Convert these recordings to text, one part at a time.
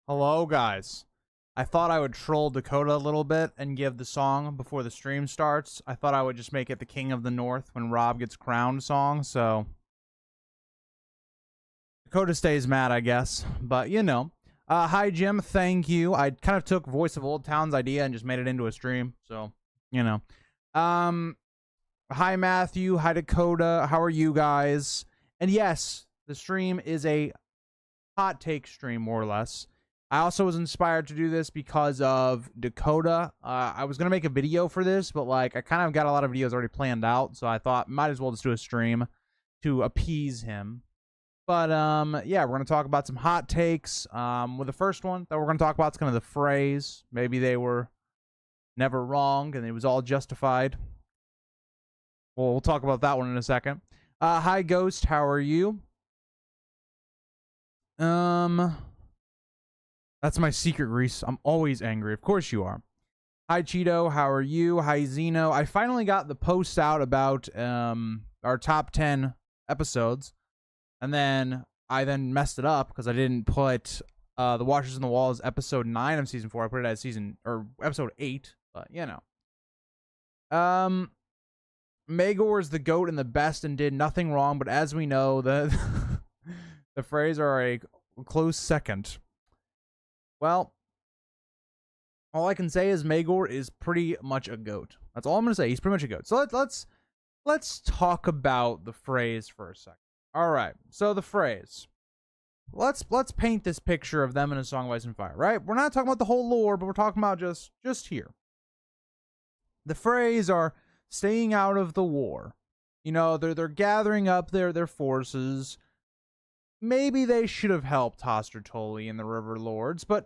Hello, guys. I thought I would troll Dakota a little bit and give the song before the stream starts. I thought I would just make it the King of the North when Robb gets crowned song, so Dakota stays mad, I guess. But, you know. Hi, Jim. Thank you. I kind of took Voice of Old Town's idea and just made it into a stream, so, you know. Hi, Matthew. Hi, Dakota. How are you guys? And yes, the stream is a hot take stream, more or less. I also was inspired to do this because of Dakota. I was going to make a video for this, but like I kind of got a lot of videos already planned out, so I thought might as well just do a stream to appease him. But yeah, we're going to talk about some hot takes. With the first one that we're going to talk about is kind of the Freys. Maybe they were never wrong and it was all justified. We'll talk about that one in a second. Hi, Ghost. How are you? That's my secret, Reese. I'm always angry. Of course you are. Hi, Cheeto. How are you? Hi, Zeno. I finally got the post out about our top 10 episodes. And then I messed it up because I didn't put The Watchers in the Wall as episode 9 of season 4. I put it as episode 8. But, you know. Maegor is the GOAT and the best and did nothing wrong. But as we know, the Freys are a close second. Well, all I can say is Maegor is pretty much a GOAT. That's all I'm gonna say. He's pretty much a GOAT. So let's talk about the Freys for a second. All right. So the Freys. Let's paint this picture of them in A Song of Ice and Fire. Right? We're not talking about the whole lore, but we're talking about just here. The Freys are staying out of the war. You know, they're gathering up their forces. Maybe they should have helped Hoster Tully and the River Lords, but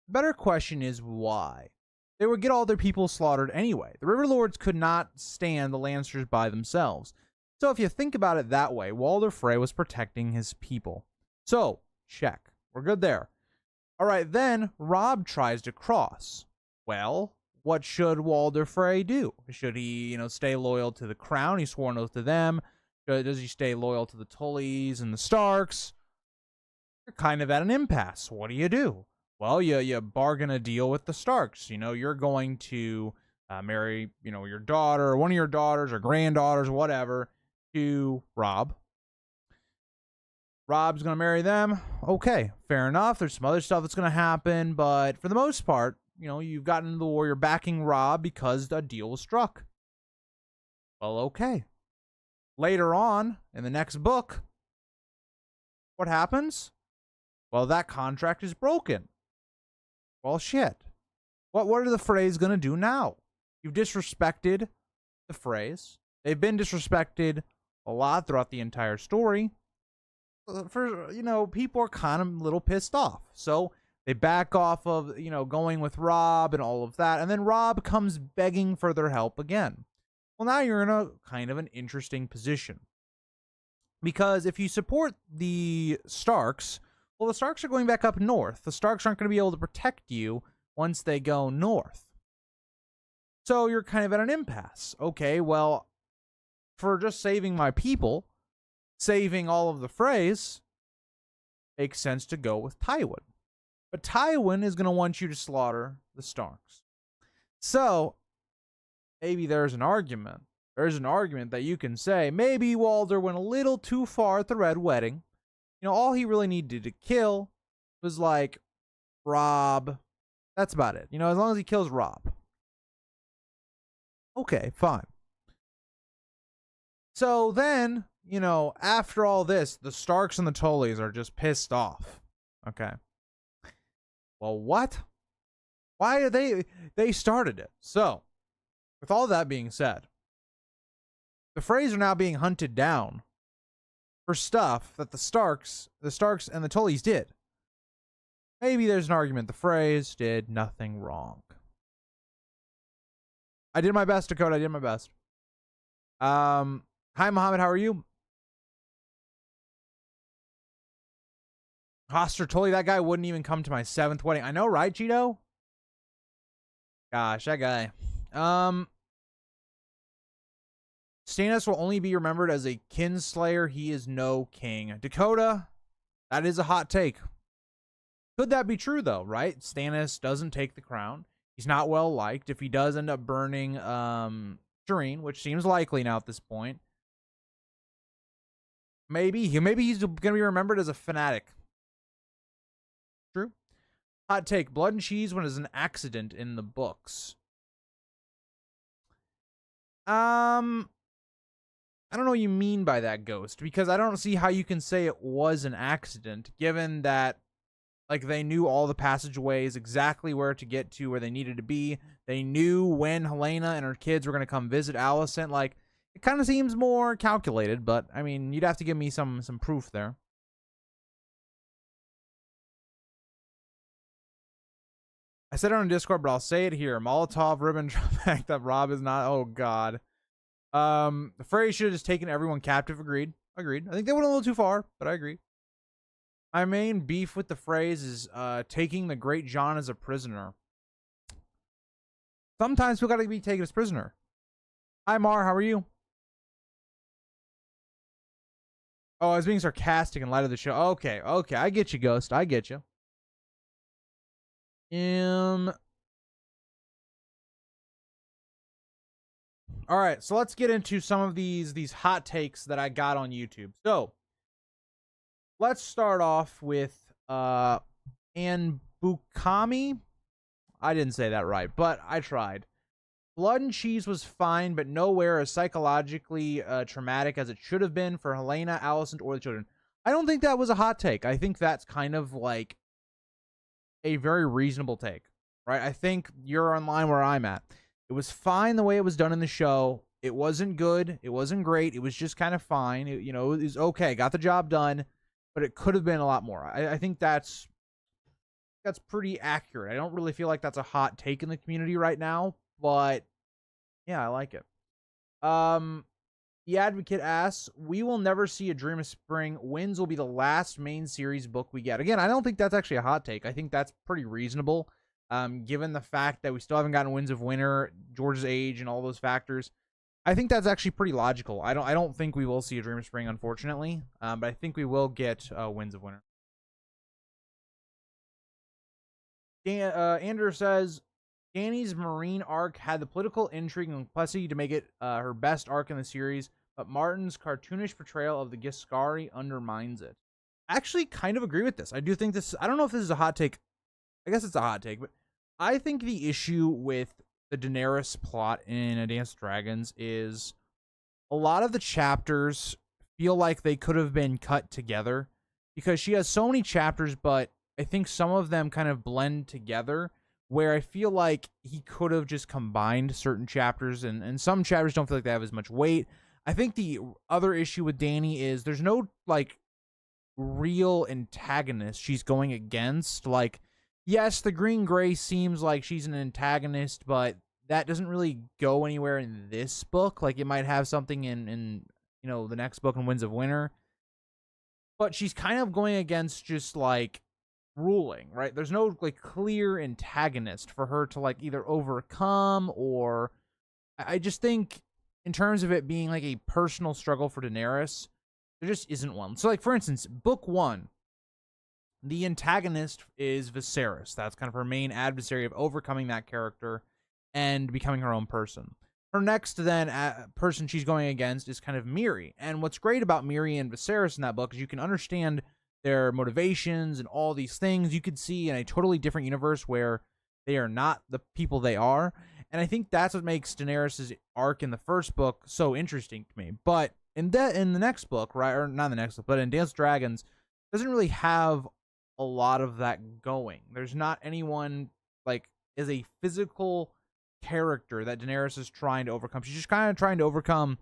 the better question is why? They would get all their people slaughtered anyway. The River Lords could not stand the Lannisters by themselves. So if you think about it that way, Walder Frey was protecting his people. So, check. We're good there. All right, then Robb tries to cross. Well, what should Walder Frey do? Should he, stay loyal to the crown? He swore an oath to them. Does he stay loyal to the Tullys and the Starks? You're kind of at an impasse. What do? Well, you bargain a deal with the Starks. You're going to marry, your daughter, or one of your daughters or granddaughters, whatever, to Robb. Robb's going to marry them. Okay, fair enough. There's some other stuff that's going to happen, but for the most part, you've gotten into the war. You're backing Robb because a deal was struck. Well, okay. Later on, in the next book, what happens? Well, that contract is broken. Well, shit. What are the Freys going to do now? You've disrespected the Freys. They've been disrespected a lot throughout the entire story. People are kind of a little pissed off. So they back off of, going with Robb and all of that. And then Robb comes begging for their help again. Well, now you're in a kind of an interesting position. Because if you support the Starks, well, the Starks are going back up north. The Starks aren't going to be able to protect you once they go north. So you're kind of at an impasse. Okay, well, for just saving my people, saving all of the Freys, makes sense to go with Tywin. But Tywin is going to want you to slaughter the Starks. So maybe there's an argument. There's an argument that you can say maybe Walder went a little too far at the Red Wedding. All he really needed to kill was like Robb. That's about it. As long as he kills Robb. Okay, fine. So then, after all this, the Starks and the Tullys are just pissed off. Okay. Well, what? Why are they started it? So, with all that being said, the Freys are now being hunted down for stuff that the Starks and the Tullys did. Maybe there's an argument the Freys did nothing wrong. I did my best, Dakota. I did my best. Hi, Mohammed. How are you? Hoster Tully, that guy wouldn't even come to my 7th wedding. I know, right, Cheeto? Gosh, that guy. Stannis will only be remembered as a kinslayer. He is no king. Dakota, that is a hot take. Could that be true, though, right? Stannis doesn't take the crown. He's not well liked. If he does end up burning Shireen, which seems likely now at this point, maybe he's going to be remembered as a fanatic. True. Hot take. Blood and cheese when it's an accident in the books. I don't know what you mean by that, Ghost, because I don't see how you can say it was an accident, given that, like, they knew all the passageways, exactly where to get to, where they needed to be. They knew when Helena and her kids were going to come visit Alicent. Like, it kind of seems more calculated, but, I mean, you'd have to give me some proof there. I said it on Discord, but I'll say it here. Molotov, Ribbentrop, fact that Robb is not... Oh, God. The Frey should have just taken everyone captive. Agreed. I think they went a little too far, but I agree. My main beef with the Freys is taking the Great John as a prisoner. Sometimes we gotta be taken as prisoner. Hi, Mar. How are you? Oh, I was being sarcastic in light of the show. Okay. I get you, Ghost. I get you. All right, so let's get into some of these hot takes that I got on YouTube. So let's start off with Anbukami. I didn't say that right, but I tried. Blood and cheese was fine, but nowhere as psychologically traumatic as it should have been for Helena, Alicent, or the children. I don't think that was a hot take. I think that's kind of like a very reasonable take, right? I think you're on line where I'm at. It was fine the way it was done in the show. It wasn't good. It wasn't great. It was just kind of fine. It was okay. Got the job done, but it could have been a lot more. I think that's pretty accurate. I don't really feel like that's a hot take in the community right now, but yeah, I like it. The Advocate asks, we will never see a Dream of Spring. Winds will be the last main series book we get. Again, I don't think that's actually a hot take. I think that's pretty reasonable, given the fact that we still haven't gotten Winds of Winter, George's age, and all those factors. I think that's actually pretty logical. I don't think we will see a Dream of Spring, unfortunately, but I think we will get Winds of Winter. Andrew says, Dany's Marine arc had the political intrigue and complexity to make it her best arc in the series, but Martin's cartoonish portrayal of the Giscari undermines it. I actually kind of agree with this. I do think this... I don't know if this is a hot take. I guess it's a hot take, but I think the issue with the Daenerys plot in A Dance with Dragons is a lot of the chapters feel like they could have been cut together because she has so many chapters, but I think some of them kind of blend together, where I feel like he could have just combined certain chapters, and some chapters don't feel like they have as much weight. I think the other issue with Dany is there's no, like, real antagonist she's going against. Like, yes, the Green Grey seems like she's an antagonist, but that doesn't really go anywhere in this book. Like, it might have something in the next book in Winds of Winter. But she's kind of going against just, like, ruling, right? There's no, like, clear antagonist for her to, like, either overcome, or I just think in terms of it being like a personal struggle for Daenerys, there just isn't one. So, like, for instance, book 1, the antagonist is Viserys. That's kind of her main adversary of overcoming that character and becoming her own person. Her next, then, person she's going against is kind of Miri. And what's great about Miri and Viserys in that book is you can understand their motivations and all these things you could see in a totally different universe where they are not the people they are. And I think that's what makes Daenerys' arc in the first book so interesting to me. But in the next book, right, or not in the next book, but in Dance with Dragons, doesn't really have a lot of that going. There's not anyone, like, as a physical character that Daenerys is trying to overcome. She's just kind of trying to overcome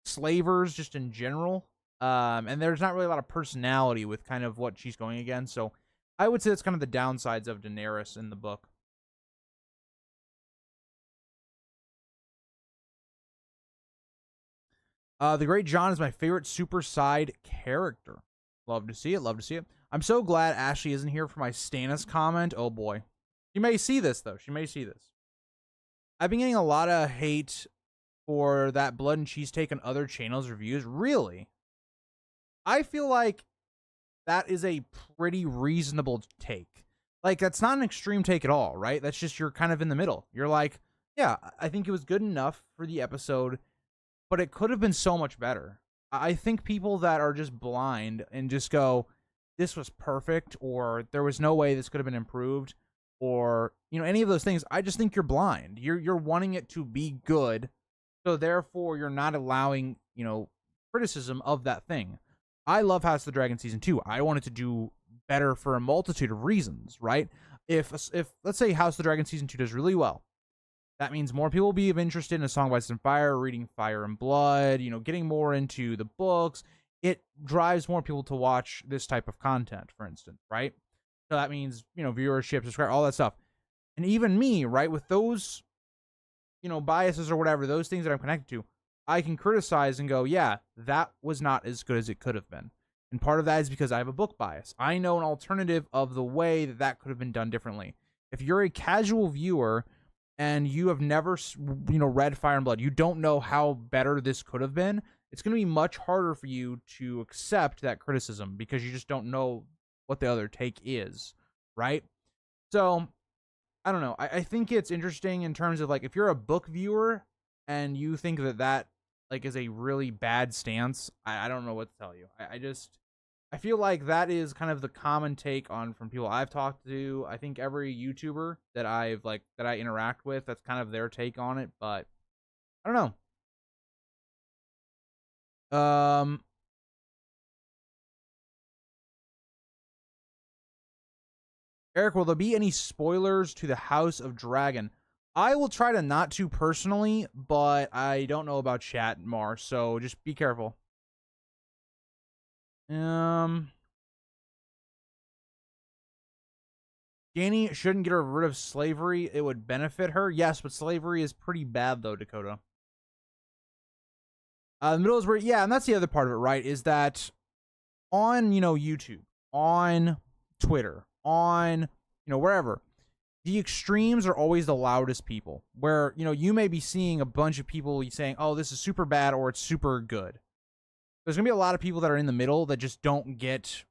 slavers just in general. And there's not really a lot of personality with kind of what she's going against. So I would say that's kind of the downsides of Daenerys in the book. The Great John is my favorite super side character. Love to see it. Love to see it. I'm so glad Ashley isn't here for my Stannis comment. Oh boy. She may see this, though. She may see this. I've been getting a lot of hate for that Blood and Cheese take on other channels' reviews. Really? I feel like that is a pretty reasonable take. Like, that's not an extreme take at all, right? That's just, you're kind of in the middle. You're like, yeah, I think it was good enough for the episode, but it could have been so much better. I think people that are just blind and just go, this was perfect, or there was no way this could have been improved, or, you know, any of those things, I just think you're blind. You're wanting it to be good, so therefore you're not allowing, you know, criticism of that thing. I love House of the Dragon season 2. I wanted to do better for a multitude of reasons, right? If let's say House of the Dragon season 2 does really well, that means more people will be interested in A Song of Ice and Fire, reading Fire and Blood, you know, getting more into the books. It drives more people to watch this type of content, for instance, right? So that means, you know, viewership, subscribe, all that stuff. And even me, right, with those, you know, biases or whatever, those things that I'm connected to, I can criticize and go, yeah, that was not as good as it could have been. And part of that is because I have a book bias. I know an alternative of the way that that could have been done differently. If you're a casual viewer and you have never, you know, read Fire and Blood, you don't know how better this could have been, it's going to be much harder for you to accept that criticism because you just don't know what the other take is, right? So, I don't know. I think it's interesting in terms of, like, if you're a book viewer and you think that that, like, is a really bad stance, I don't know what to tell you. I feel like that is kind of the common take on from people I've talked to. I think every YouTuber that I interact with, that's kind of their take on it, but I don't know. Eric, will there be any spoilers to the House of Dragon? I will try to not to personally, but I don't know about chat, Mar, so just be careful. Dany shouldn't get rid of slavery. It would benefit her. Yes, but slavery is pretty bad, though, Dakota. The middle is where, yeah, and that's the other part of it, right? Is that on, you know, YouTube, on Twitter, on, you know, wherever, the extremes are always the loudest people. Where, you know, you may be seeing a bunch of people saying, oh, this is super bad or it's super good. There's going to be a lot of people that are in the middle that just don't get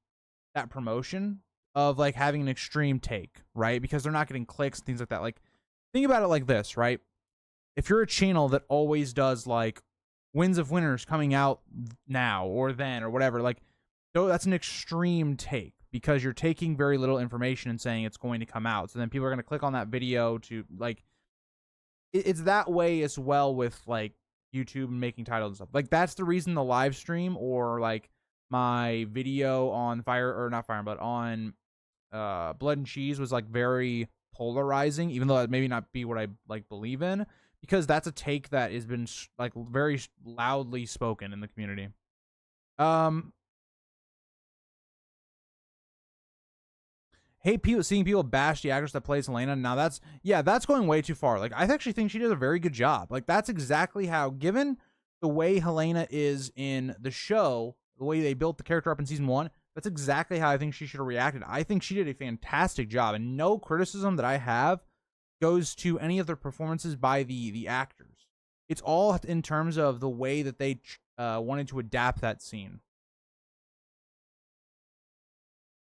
that promotion of, like, having an extreme take, right? Because they're not getting clicks and things like that. Like, think about it like this, right? If you're a channel that always does, like, Winds of Winters coming out now or then or whatever, like, so that's an extreme take because you're taking very little information and saying it's going to come out. So then people are going to click on that video to, like, it's that way as well with, like, YouTube and making titles and stuff. Like, that's the reason the live stream or, like, my video on on Blood and Cheese was, like, very polarizing, even though that maybe not be what I, like, believe in, because that's a take that has been, like, very loudly spoken in the community. Hate people, seeing people bash the actress that plays Helena. Now that's going way too far. Like, I actually think she does a very good job. Like, that's exactly how, given the way Helena is in the show, the way they built the character up in season 1, that's exactly how I think she should have reacted. I think she did a fantastic job, and no criticism that I have goes to any of the performances by the actors. It's all in terms of the way that they wanted to adapt that scene.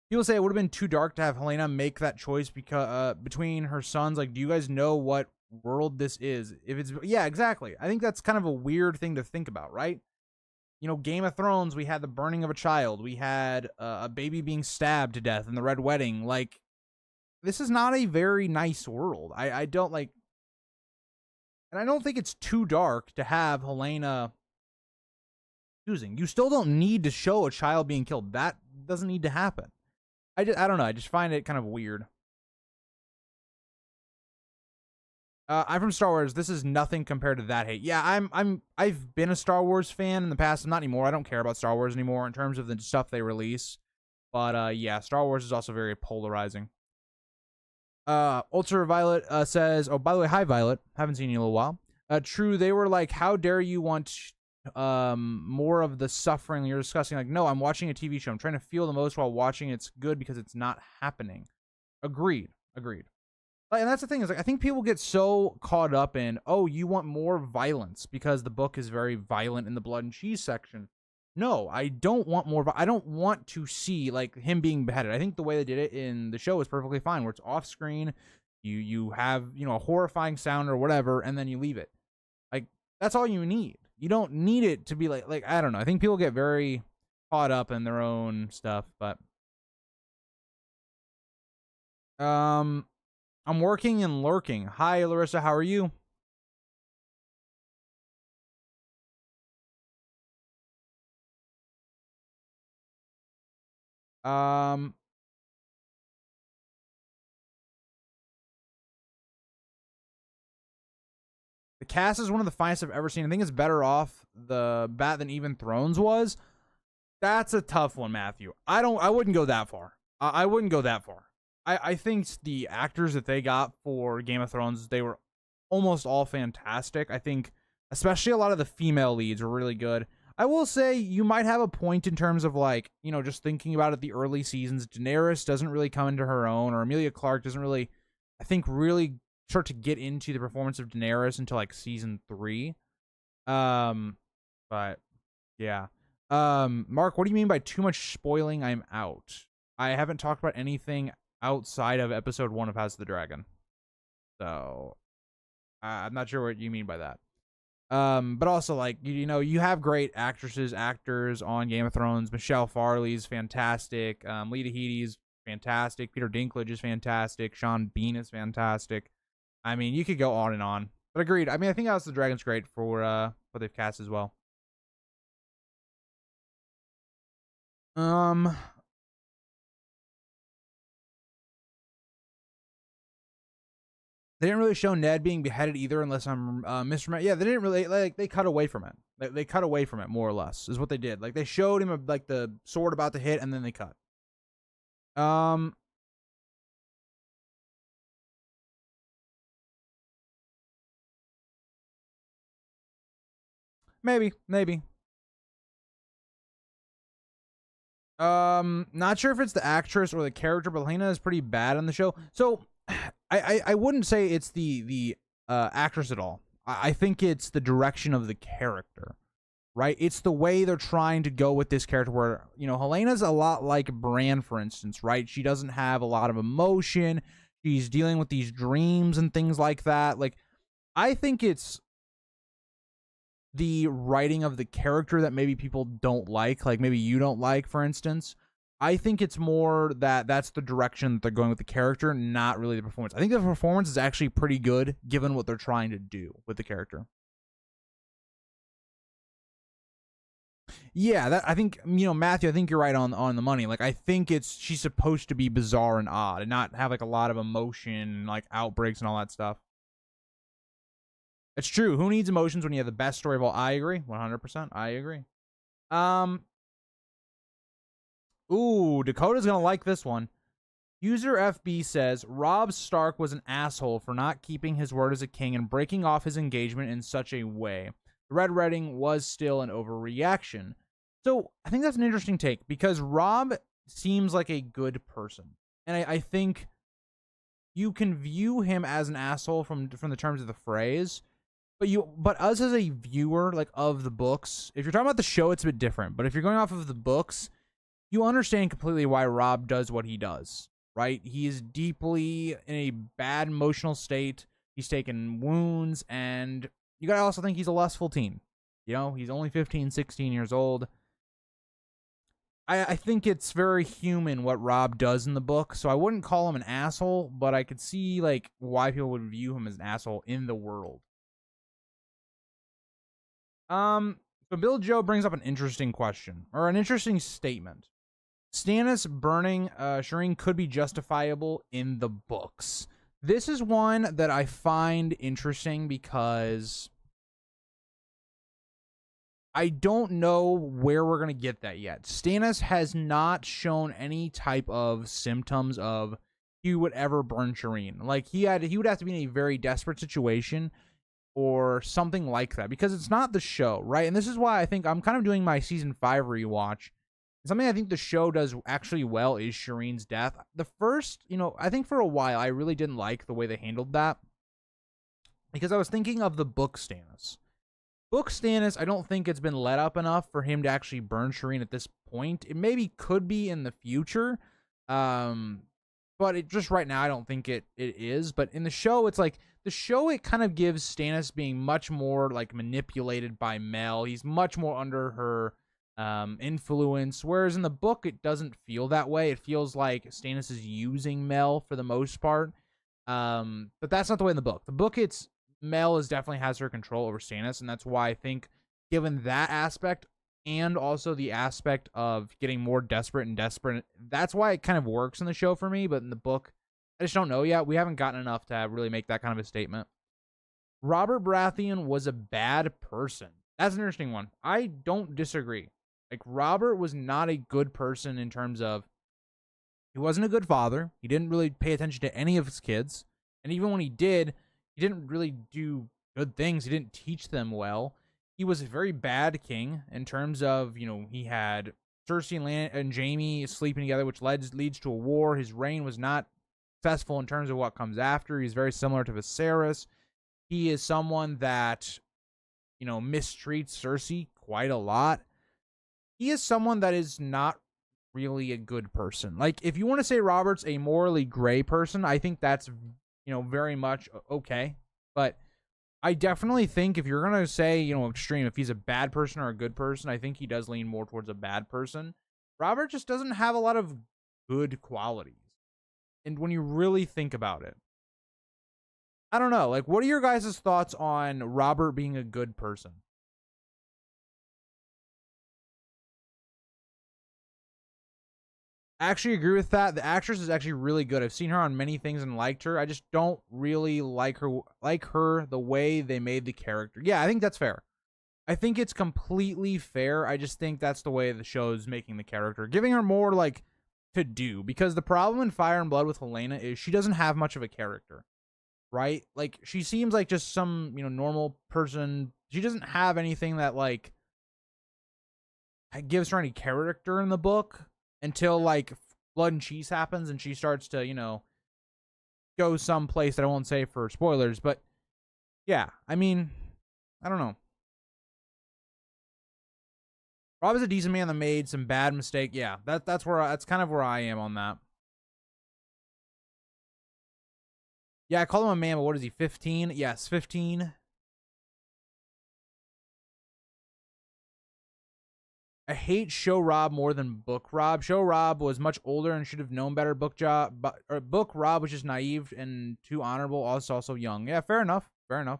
People say it would have been too dark to have Helena make that choice because between her sons. Like, do you guys know what world this is? If it's, yeah, exactly. I think that's kind of a weird thing to think about, right? You know, Game of Thrones, we had the burning of a child. We had a baby being stabbed to death in the Red Wedding. Like, this is not a very nice world. I don't like, and I don't think it's too dark to have Helena choosing. You still don't need to show a child being killed. That doesn't need to happen. I don't know. I just find it kind of weird. I'm from Star Wars. This is nothing compared to that hate. Yeah, I've been a Star Wars fan in the past. I'm not anymore. I don't care about Star Wars anymore in terms of the stuff they release. But yeah, Star Wars is also very polarizing. Ultraviolet says, oh, by the way, hi Violet. Haven't seen you in a little while. True, they were like, how dare you want more of the suffering you're discussing? Like, no, I'm watching a TV show. I'm trying to feel the most while watching. It's good because it's not happening. Agreed. And that's the thing, is, like, I think people get so caught up in, oh, you want more violence because the book is very violent in the Blood and Cheese section. No, I don't want more. I don't want to see like him being beheaded. I think the way they did it in the show is perfectly fine, where it's off screen. You have a horrifying sound or whatever, and then you leave it. Like that's all you need. You don't need it to be like I don't know. I think people get very caught up in their own stuff, but I'm working and lurking. Hi, Larissa. How are you? Um, the cast is one of the finest I've ever seen. I think it's better off the bat than even Thrones was. That's a tough one, Matthew. I wouldn't go that far. I wouldn't go that far. I think the actors that they got for Game of Thrones, they were almost all fantastic. I think especially a lot of the female leads were really good. I will say you might have a point in terms of like, just thinking about it, the early seasons, Daenerys doesn't really come into her own, or Emilia Clarke doesn't really, I think, really start to get into the performance of Daenerys until like season 3. But yeah. Mark, what do you mean by too much spoiling? I'm out. I haven't talked about anything outside of episode 1 of House of the Dragon. So, I'm not sure what you mean by that. But also, like, you have great actors on Game of Thrones. Michelle Farley's fantastic. Lita Headey's fantastic. Peter Dinklage is fantastic. Sean Bean is fantastic. I mean, you could go on and on. But agreed. I mean, I think House of the Dragon's great for what they've cast as well. They didn't really show Ned being beheaded either, unless I'm misremembering. Yeah, they didn't really, like, they cut away from it. They cut away from it, more or less, is what they did. Like, they showed him, like, the sword about to hit, and then they cut. Maybe. Not sure if it's the actress or the character, but Helena is pretty bad on the show. So, I wouldn't say it's the actress at all. I think it's the direction of the character, right? It's the way they're trying to go with this character where, Helena's a lot like Bran, for instance, right? She doesn't have a lot of emotion. She's dealing with these dreams and things like that. Like, I think it's the writing of the character that maybe people don't like maybe you don't like, for instance. I think it's more that that's the direction that they're going with the character, not really the performance. I think the performance is actually pretty good given what they're trying to do with the character. Yeah, that I think, Matthew, I think you're right on the money. Like, I think she's supposed to be bizarre and odd and not have like a lot of emotion, like outbreaks and all that stuff. It's true. Who needs emotions when you have the best story of all? I agree. 100%. I agree. Ooh, Dakota's going to like this one. User FB says, Robb Stark was an asshole for not keeping his word as a king and breaking off his engagement in such a way. The Red Wedding was still an overreaction. So I think that's an interesting take because Robb seems like a good person. And I think you can view him as an asshole from the terms of the phrase. But us as a viewer, like, of the books, if you're talking about the show, it's a bit different. But if you're going off of the books, you understand completely why Robb does what he does, right? He is deeply in a bad emotional state. He's taken wounds, and you gotta also think he's a lustful teen. He's only 15, 16 years old. I think it's very human what Robb does in the book, so I wouldn't call him an asshole, but I could see, like, why people would view him as an asshole in the world. So Bill Joe brings up an interesting question, or an interesting statement. Stannis burning Shireen could be justifiable in the books. This is one that I find interesting because I don't know where we're going to get that yet. Stannis has not shown any type of symptoms of he would ever burn Shireen. Like, he would have to be in a very desperate situation or something like that, because it's not the show, right? And this is why I think I'm kind of doing my season 5 rewatch. Something I think the show does actually well is Shireen's death. The first, I think for a while I really didn't like the way they handled that, because I was thinking of the book Stannis. Book Stannis, I don't think it's been let up enough for him to actually burn Shireen at this point. It maybe could be in the future. But it just right now, I don't think it is. But in the show, it's like the show, it kind of gives Stannis being much more like manipulated by Mel. He's much more under her influence. Whereas in the book, it doesn't feel that way. It feels like Stannis is using Mel for the most part. But that's not the way in the book. The book, it's Mel definitely has her control over Stannis, and that's why I think, given that aspect, and also the aspect of getting more desperate and desperate, that's why it kind of works in the show for me. But in the book, I just don't know yet. We haven't gotten enough to really make that kind of a statement. Robert Baratheon was a bad person. That's an interesting one. I don't disagree. Like, Robert was not a good person in terms of, he wasn't a good father. He didn't really pay attention to any of his kids. And even when he did, he didn't really do good things. He didn't teach them well. He was a very bad king in terms of, you know, he had Cersei and Jaime sleeping together, which leads to a war. His reign was not successful in terms of what comes after. He's very similar to Viserys. He is someone that, you know, mistreats Cersei quite a lot. He is someone that is not really a good person. Like, if you want to say Robert's a morally gray person, I think that's, you know, very much okay. But I definitely think if you're going to say, you know, extreme, if he's a bad person or a good person, I think he does lean more towards a bad person. Robert just doesn't have a lot of good qualities. And when you really think about it, I don't know. Like, what are your guys' thoughts on Robert being a good person? I actually agree with that. The actress is actually really good. I've seen her on many things and liked her. I just don't really like her the way they made the character. Yeah, I think that's fair. I think it's completely fair. I just think that's the way the show is making the character, giving her more like to do. Because the problem in Fire and Blood with Helena is she doesn't have much of a character, right? Like, she seems like just some, you know, normal person. She doesn't have anything that like gives her any character in the book until like Blood and Cheese happens and she starts to, you know, go someplace that I won't say for spoilers. But yeah, I mean, I don't know. Robb is a decent man that made some bad mistake. Yeah, that's kind of where I am on that. Yeah, I call him a man, but what is he, 15? Yes, 15. I hate Show Robb more than Book Robb. Show Robb was much older and should have known better. Book Robb was just naive and too honorable, also young. Yeah, fair enough. Fair enough.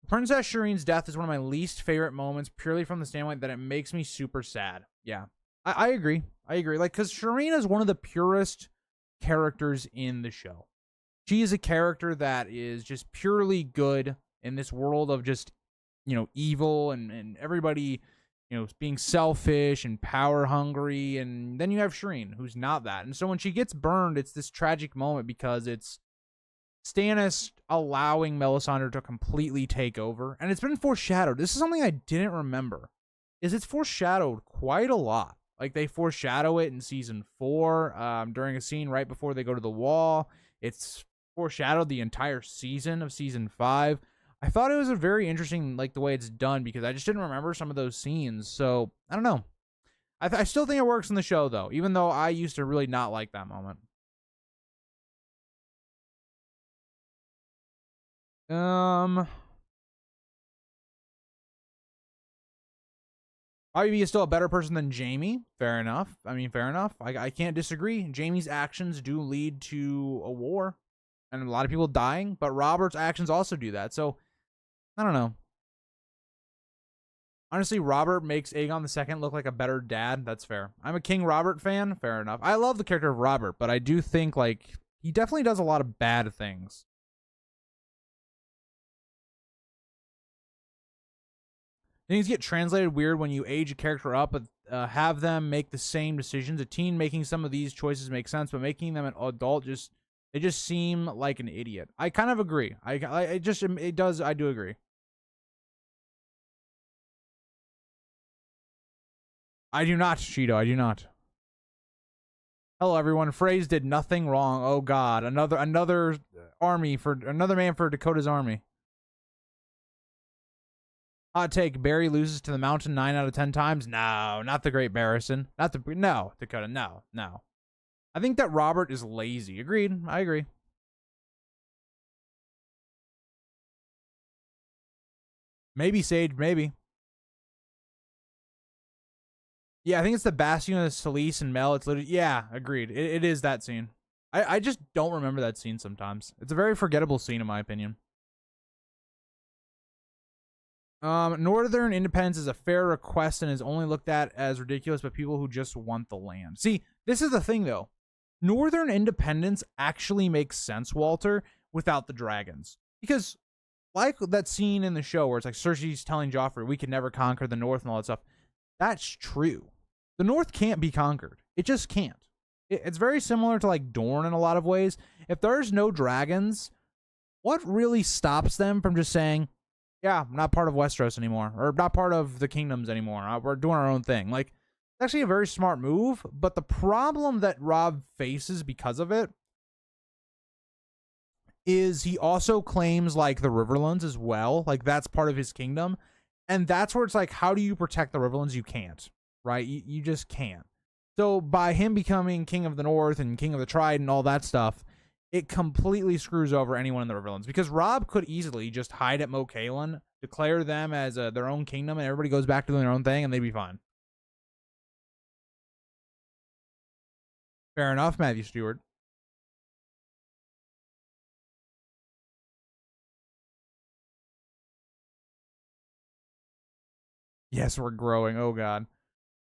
Princess Shireen's death is one of my least favorite moments, purely from the standpoint that it makes me super sad. Yeah, I agree. I agree. Like, because Shireen is one of the purest characters in the show. She is a character that is just purely good in this world of just, you know, evil and everybody, you know, being selfish and power hungry. And then you have Shireen, who's not that. And so when she gets burned, it's this tragic moment because it's Stannis allowing Melisandre to completely take over. And it's been foreshadowed. This is something I didn't remember. It's foreshadowed quite a lot. Like, they foreshadow it in season 4 during a scene right before they go to the wall. It's foreshadowed the entire season of season 5. I thought it was a very interesting, like, the way it's done, because I just didn't remember some of those scenes. So, I don't know. I still think it works in the show, though, even though I used to really not like that moment. Ivy is still a better person than Jaime. Fair enough. I mean, fair enough. I can't disagree. Jaime's actions do lead to a war and a lot of people dying, but Robert's actions also do that. So, I don't know. Honestly, Robert makes Aegon II look like a better dad. That's fair. I'm a King Robert fan. Fair enough. I love the character of Robert, but I do think, like, he definitely does a lot of bad things. Things get translated weird when you age a character up, but have them make the same decisions. A teen making some of these choices makes sense, but making them an adult they just seem like an idiot. I kind of agree. I do agree. I do not, Cheeto. I do not. Hello, everyone. Frey's did nothing wrong. Oh God, another man for Dakota's army. Hot take, Barry loses to the Mountain 9 out of 10 times. No, not the Great Barrison. No, Dakota, no. I think that Robert is lazy. Agreed. I agree. Maybe Sage, maybe. Yeah, I think it's the Bastion of Selyse and Mel. It's literally, yeah, agreed. It is that scene. I just don't remember that scene sometimes. It's a very forgettable scene in my opinion. Northern independence is a fair request and is only looked at as ridiculous by people who just want the land. See, this is the thing though. Northern independence actually makes sense, Walter, without the dragons. Because like that scene in the show where it's like Cersei's telling Joffrey, we can never conquer the North and all that stuff. That's true. The North can't be conquered. It just can't. It's very similar to like Dorne in a lot of ways. If there's no dragons, what really stops them from just saying, yeah, I'm not part of Westeros anymore, or not part of the kingdoms anymore. We're doing our own thing. Like, it's actually a very smart move, but the problem that Robb faces because of it is he also claims like the Riverlands as well. Like, that's part of his kingdom. And that's where it's like, how do you protect the Riverlands? You can't, right? You just can't. So by him becoming King of the North and King of the Trident and all that stuff, it completely screws over anyone in the Riverlands, because Robb could easily just hide at Mo Caelan, declare them as their own kingdom, and everybody goes back to doing their own thing, and they'd be fine. Fair enough, Matthew Stewart. Yes, we're growing. Oh, God.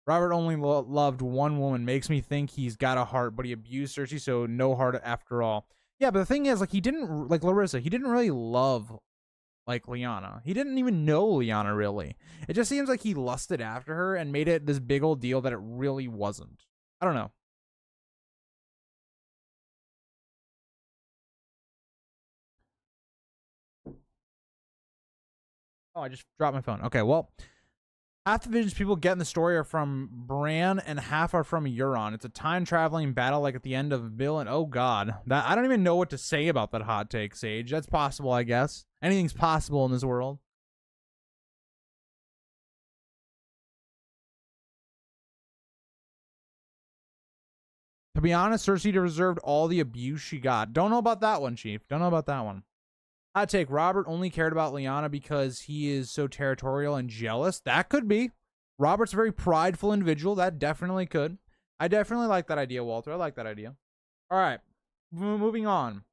Robert only loved one woman. Makes me think he's got a heart, but he abused Cersei, so no heart after all. Yeah, but the thing is, like, he didn't, like Larissa, he didn't really love, like, Lyanna. He didn't even know Lyanna, really. It just seems like he lusted after her and made it this big old deal that it really wasn't. I don't know. Oh, I just dropped my phone. Okay, well, half the visions people get in the story are from Bran, and half are from Euron. It's a time-traveling battle like at the end of Bill, and oh god. That I don't even know what to say about that hot take, Sage. That's possible, I guess. Anything's possible in this world. To be honest, Cersei deserved all the abuse she got. Don't know about that one, Chief. Don't know about that one. Hot take, Robert only cared about Lyanna because he is so territorial and jealous. That could be. Robert's a very prideful individual. That definitely could. I definitely like that idea, Walter. I like that idea. All right. Moving on.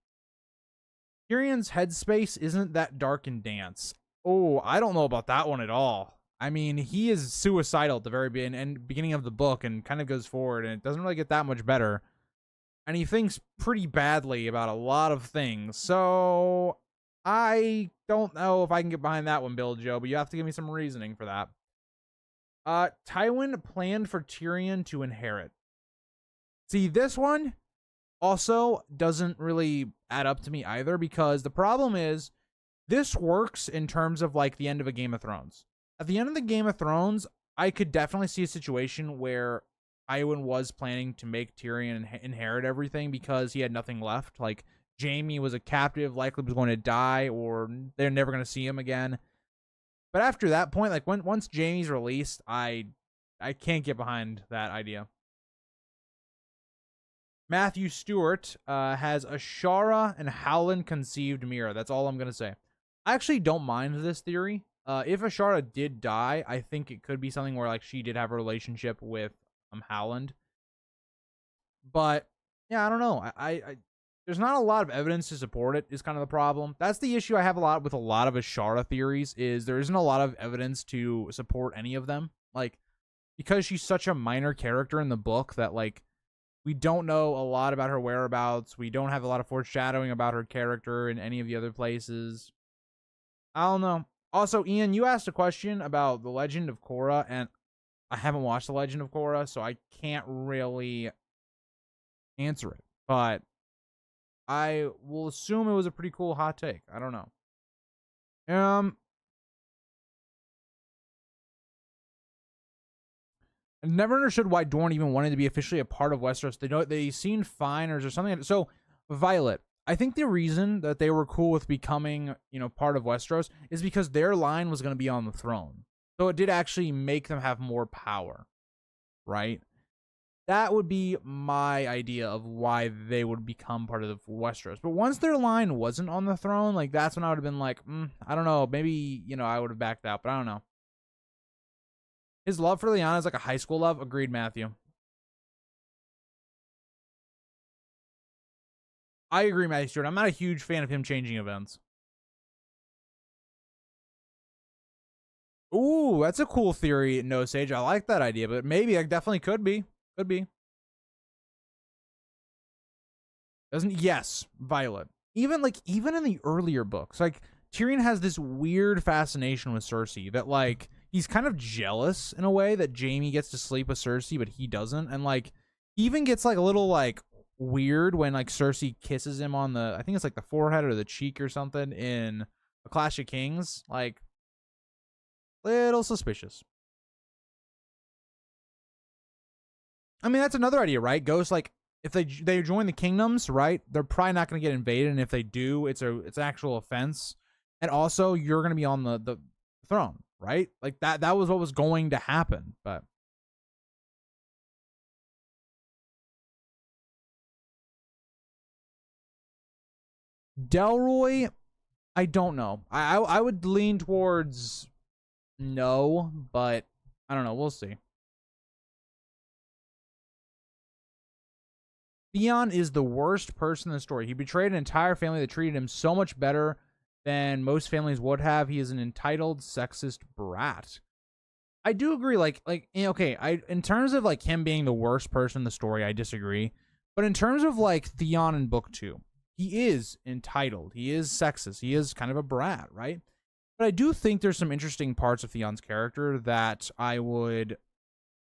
Tyrion's headspace isn't that dark and dance. Oh, I don't know about that one at all. I mean, he is suicidal at the very beginning of the book and kind of goes forward, and it doesn't really get that much better. And he thinks pretty badly about a lot of things. So I don't know if I can get behind that one, Bill Joe, but you have to give me some reasoning for that. Tywin planned for Tyrion to inherit. See, this one also doesn't really add up to me either, because the problem is this works in terms of like the end of a Game of Thrones. At the end of the Game of Thrones, I could definitely see a situation where Tywin was planning to make Tyrion inherit everything because he had nothing left. Like, Jaime was a captive, likely was going to die, or they're never going to see him again. But after that point, like once Jaime's released, I can't get behind that idea. Matthew Stewart has Ashara and Howland conceived Mira. That's all I'm going to say. I actually don't mind this theory. If Ashara did die, I think it could be something where like she did have a relationship with Howland. But yeah, I don't know. I there's not a lot of evidence to support it is kind of the problem. That's the issue I have a lot with a lot of Ashara theories, is there isn't a lot of evidence to support any of them. Like, because she's such a minor character in the book that like we don't know a lot about her whereabouts. We don't have a lot of foreshadowing about her character in any of the other places. I don't know. Also, Ian, you asked a question about The Legend of Korra, and I haven't watched The Legend of Korra, so I can't really answer it. But I will assume it was a pretty cool hot take. I don't know. I never understood why Dorne even wanted to be officially a part of Westeros. They seemed fine, or is there something? So, Violet, I think the reason that they were cool with becoming, part of Westeros is because their line was going to be on the throne. So it did actually make them have more power, right? That would be my idea of why they would become part of the Westeros. But once their line wasn't on the throne, like, that's when I would have been like, I don't know, maybe, I would have backed out, but I don't know. His love for Lyanna is like a high school love. Agreed, Matthew. I agree, Matthew Stewart. I'm not a huge fan of him changing events. Ooh, that's a cool theory, No Sage. I like that idea, but maybe it definitely could be. Could be. Doesn't yes, Violet. Even in the earlier books, like Tyrion has this weird fascination with Cersei that like he's kind of jealous in a way that Jaime gets to sleep with Cersei, but he doesn't, and like he even gets like a little like weird when like Cersei kisses him on I think it's like the forehead or the cheek or something in A Clash of Kings, like little suspicious. I mean, that's another idea, right? Ghost, like, if they join the kingdoms, right? They're probably not going to get invaded, and if they do, it's an actual offense. And also, you're going to be on the throne, right? Like that was what was going to happen, but Delroy, I don't know. I would lean towards no, but I don't know. We'll see. Theon is the worst person in the story. He betrayed an entire family that treated him so much better than most families would have. He is an entitled, sexist brat. I do agree. Okay, in terms of like him being the worst person in the story, I disagree. But in terms of like Theon in book 2, he is entitled. He is sexist. He is kind of a brat, right? But I do think there's some interesting parts of Theon's character that I would,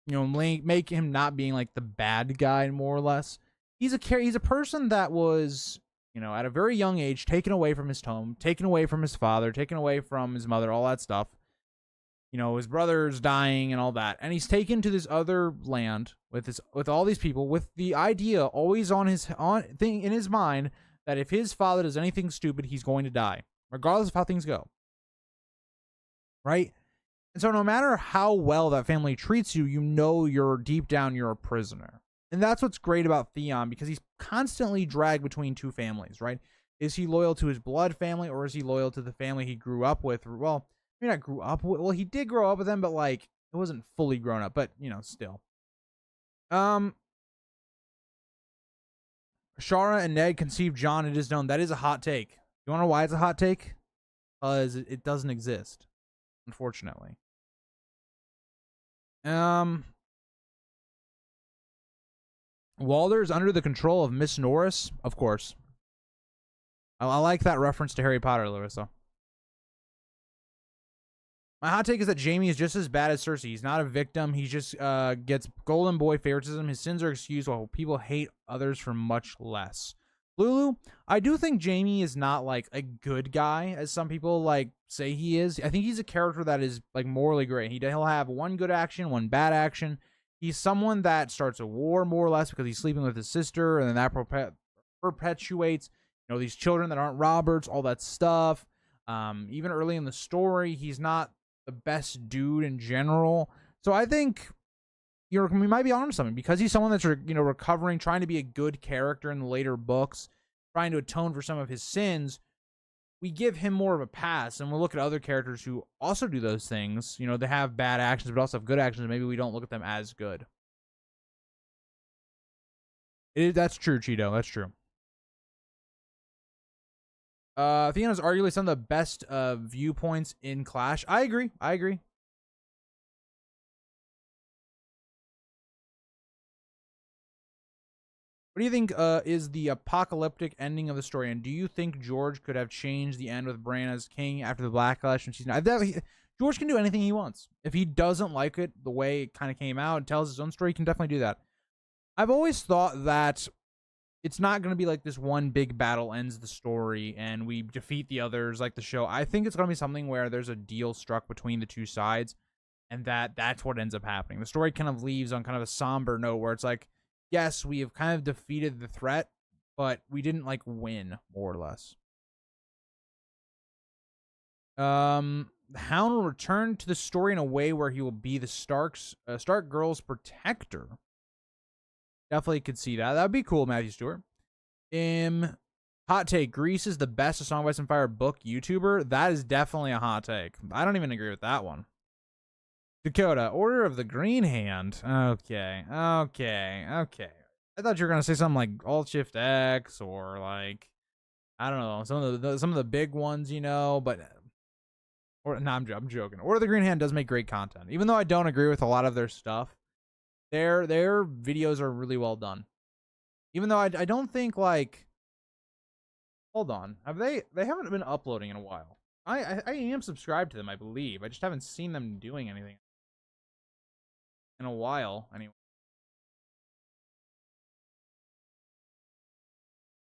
make him not being like the bad guy, more or less. He's a person that was, at a very young age, taken away from his home, taken away from his father, taken away from his mother, all that stuff. His brother's dying and all that, and he's taken to this other land with all these people, with the idea always in his mind that if his father does anything stupid, he's going to die, regardless of how things go. Right? And so no matter how well that family treats you, you're deep down, you're a prisoner. And that's what's great about Theon, because he's constantly dragged between two families, right? Is he loyal to his blood family, or is he loyal to the family he grew up with? Well, maybe not grew up with. Well, he did grow up with them, but like it wasn't fully grown up. But still. Shara and Ned conceived Jon. It is known. That is a hot take. You want to know why it's a hot take? Because it doesn't exist, unfortunately. Walder's under the control of Miss Norris, of course. I like that reference to Harry Potter, Larissa. My hot take is that Jaime is just as bad as Cersei. He's not a victim. He just gets golden boy favoritism. His sins are excused while people hate others for much less. Lulu, I do think Jaime is not like a good guy, as some people like say he is. I think he's a character that is like morally great. He'll have one good action, one bad action. He's someone that starts a war more or less because he's sleeping with his sister, and then that perpetuates, these children that aren't Roberts, all that stuff. Even early in the story, he's not the best dude in general. So I think we might be onto something, because he's someone that's recovering, trying to be a good character in the later books, trying to atone for some of his sins. We give him more of a pass, and we'll look at other characters who also do those things. They have bad actions, but also have good actions. Maybe we don't look at them as good. That's true, Cheeto. That's true. Theon is arguably some of the best viewpoints in Clash. I agree. What do you think is the apocalyptic ending of the story? And do you think George could have changed the end with Bran as king after the Backlash in season 9? George can do anything he wants. If he doesn't like it the way it kind of came out and tells his own story, he can definitely do that. I've always thought that it's not going to be like this one big battle ends the story and we defeat the others like the show. I think it's going to be something where there's a deal struck between the two sides, and that's what ends up happening. The story kind of leaves on kind of a somber note where it's like, yes, we have kind of defeated the threat, but we didn't like win, more or less. The Hound will return to the story in a way where he will be the Stark girl's protector. Definitely could see that. That'd be cool, Matthew Stewart. Hot take: Grease is the best A Song of Ice and Fire book YouTuber. That is definitely a hot take. I don't even agree with that one. Dakota, Order of the Green Hand. Okay. I thought you were gonna say something like Alt Shift X or like, I don't know, some of the big ones, you know. But I'm joking. Order of the Green Hand does make great content, even though I don't agree with a lot of their stuff. Their videos are really well done. Even though I don't think like, hold on, they haven't been uploading in a while. I am subscribed to them, I believe. I just haven't seen them doing anything in a while anyway.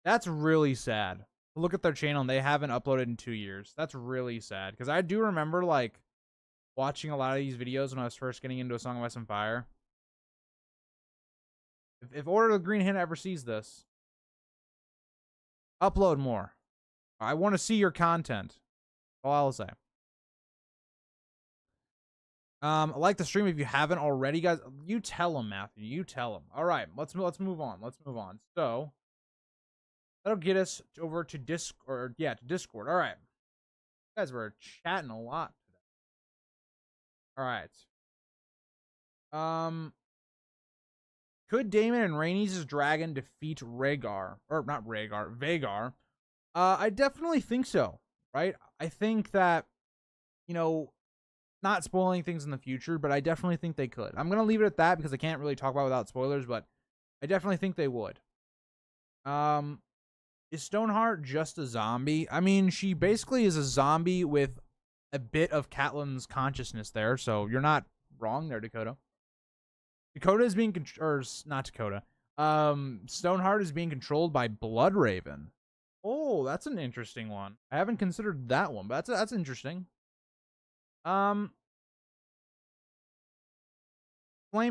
That's really sad. Look at their channel and they haven't uploaded in 2 years. That's really sad, because I do remember like watching a lot of these videos when I was first getting into A Song of Ice and Fire. If Order of the Green Hand ever sees this, upload more. I want to see your content. All I'll say. Like the stream if you haven't already, guys. You tell them, Matthew. You tell them. All right, let's move on. So that'll get us over to Discord. All right, you guys were chatting a lot today. All right. Could Daemon and Rhaenys' dragon defeat Rhaegar? Or not Rhaegar, Vhagar? I definitely think so, right? I think that, you know, not spoiling things in the future, but I definitely think they could. I'm going to leave it at that because I can't really talk about it without spoilers, but I definitely think they would. Is Stoneheart just a zombie? I mean, she basically is a zombie with a bit of Catelyn's consciousness there, so you're not wrong there, Dakota. Dakota is being Stoneheart is being controlled by Bloodraven. Oh, that's an interesting one. I haven't considered that one, but that's interesting. Flame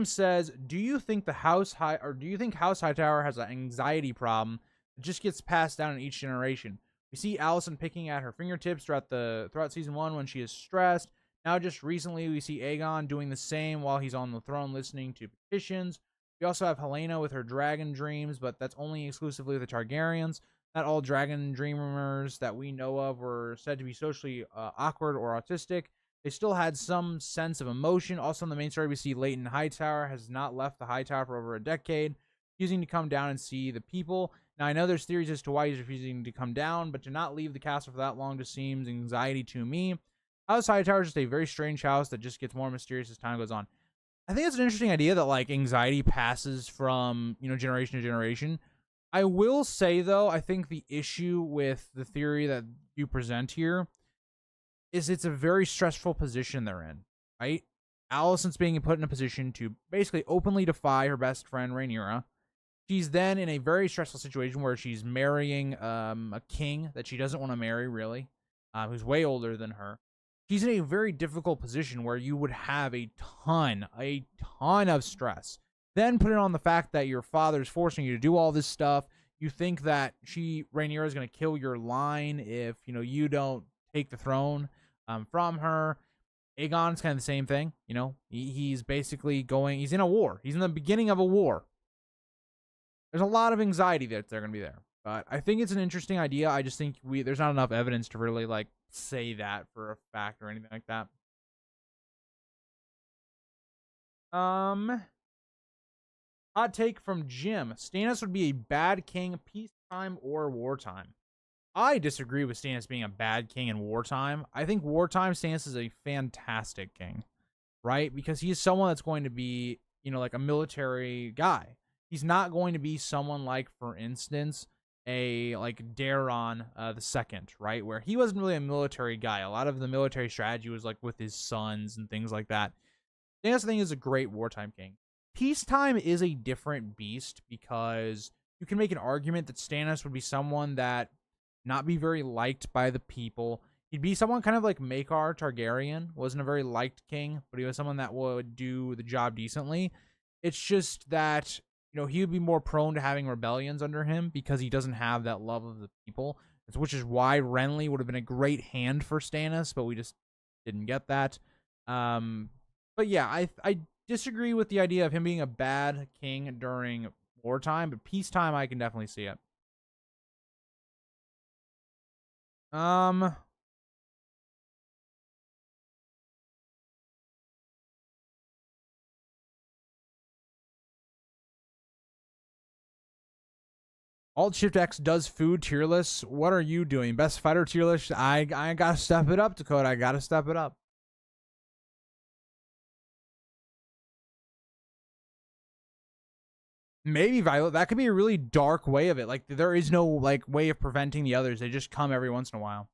says, do you think House Hightower has an anxiety problem that just gets passed down in each generation? We see Alicent picking at her fingertips throughout season 1 when she is stressed. Now, just recently, we see Aegon doing the same while he's on the throne listening to petitions. We also have Helena with her dragon dreams, but that's only exclusively the Targaryens. Not all dragon dreamers that we know of were said to be socially awkward or autistic. They still had some sense of emotion. Also, in the main story, we see Leighton Hightower has not left the Hightower for over a decade, refusing to come down and see the people. Now, I know there's theories as to why he's refusing to come down, but to not leave the castle for that long just seems anxiety to me. House Hightower is just a very strange house that just gets more mysterious as time goes on. I think it's an interesting idea that like anxiety passes from, you know, generation to generation. I will say though, I think the issue with the theory that you present here is it's a very stressful position they're in, right? Alicent's being put in a position to basically openly defy her best friend Rhaenyra. She's then in a very stressful situation where she's marrying a king that she doesn't want to marry, really, who's way older than her. She's in a very difficult position where you would have a ton of stress. Then put it on the fact that your father's forcing you to do all this stuff. You think that Rhaenyra is going to kill your line if, you know, you don't take the throne from her. Aegon's kind of the same thing. You know, he's basically he's in a war. He's in the beginning of a war. There's a lot of anxiety that they're going to be there. But I think it's an interesting idea. I just think there's not enough evidence to really like say that for a fact or anything like that. Hot take from Jim. Stannis would be a bad king peacetime or wartime. I disagree with Stannis being a bad king in wartime. I think wartime Stannis is a fantastic king, right? Because he's someone that's going to be, you know, like a military guy. He's not going to be someone like, for instance, like Daeron the Second, right? Where he wasn't really a military guy. A lot of the military strategy was like with his sons and things like that. Stannis, I think, is a great wartime king. Peacetime is a different beast because you can make an argument that Stannis would be someone that not be very liked by the people. He'd be someone kind of like Maekar Targaryen, wasn't a very liked king, but he was someone that would do the job decently. It's just that, you you know, he would be more prone to having rebellions under him because he doesn't have that love of the people. Which is why Renly would have been a great hand for Stannis, but we just didn't get that. But yeah, I disagree with the idea of him being a bad king during wartime, but peacetime I can definitely see it. Alt Shift X does food tier lists. What are you doing? Best fighter tier list? I gotta step it up, Dakota. I gotta step it up. Maybe Violet. That could be a really dark way of it. Like there is no like way of preventing the others. They just come every once in a while.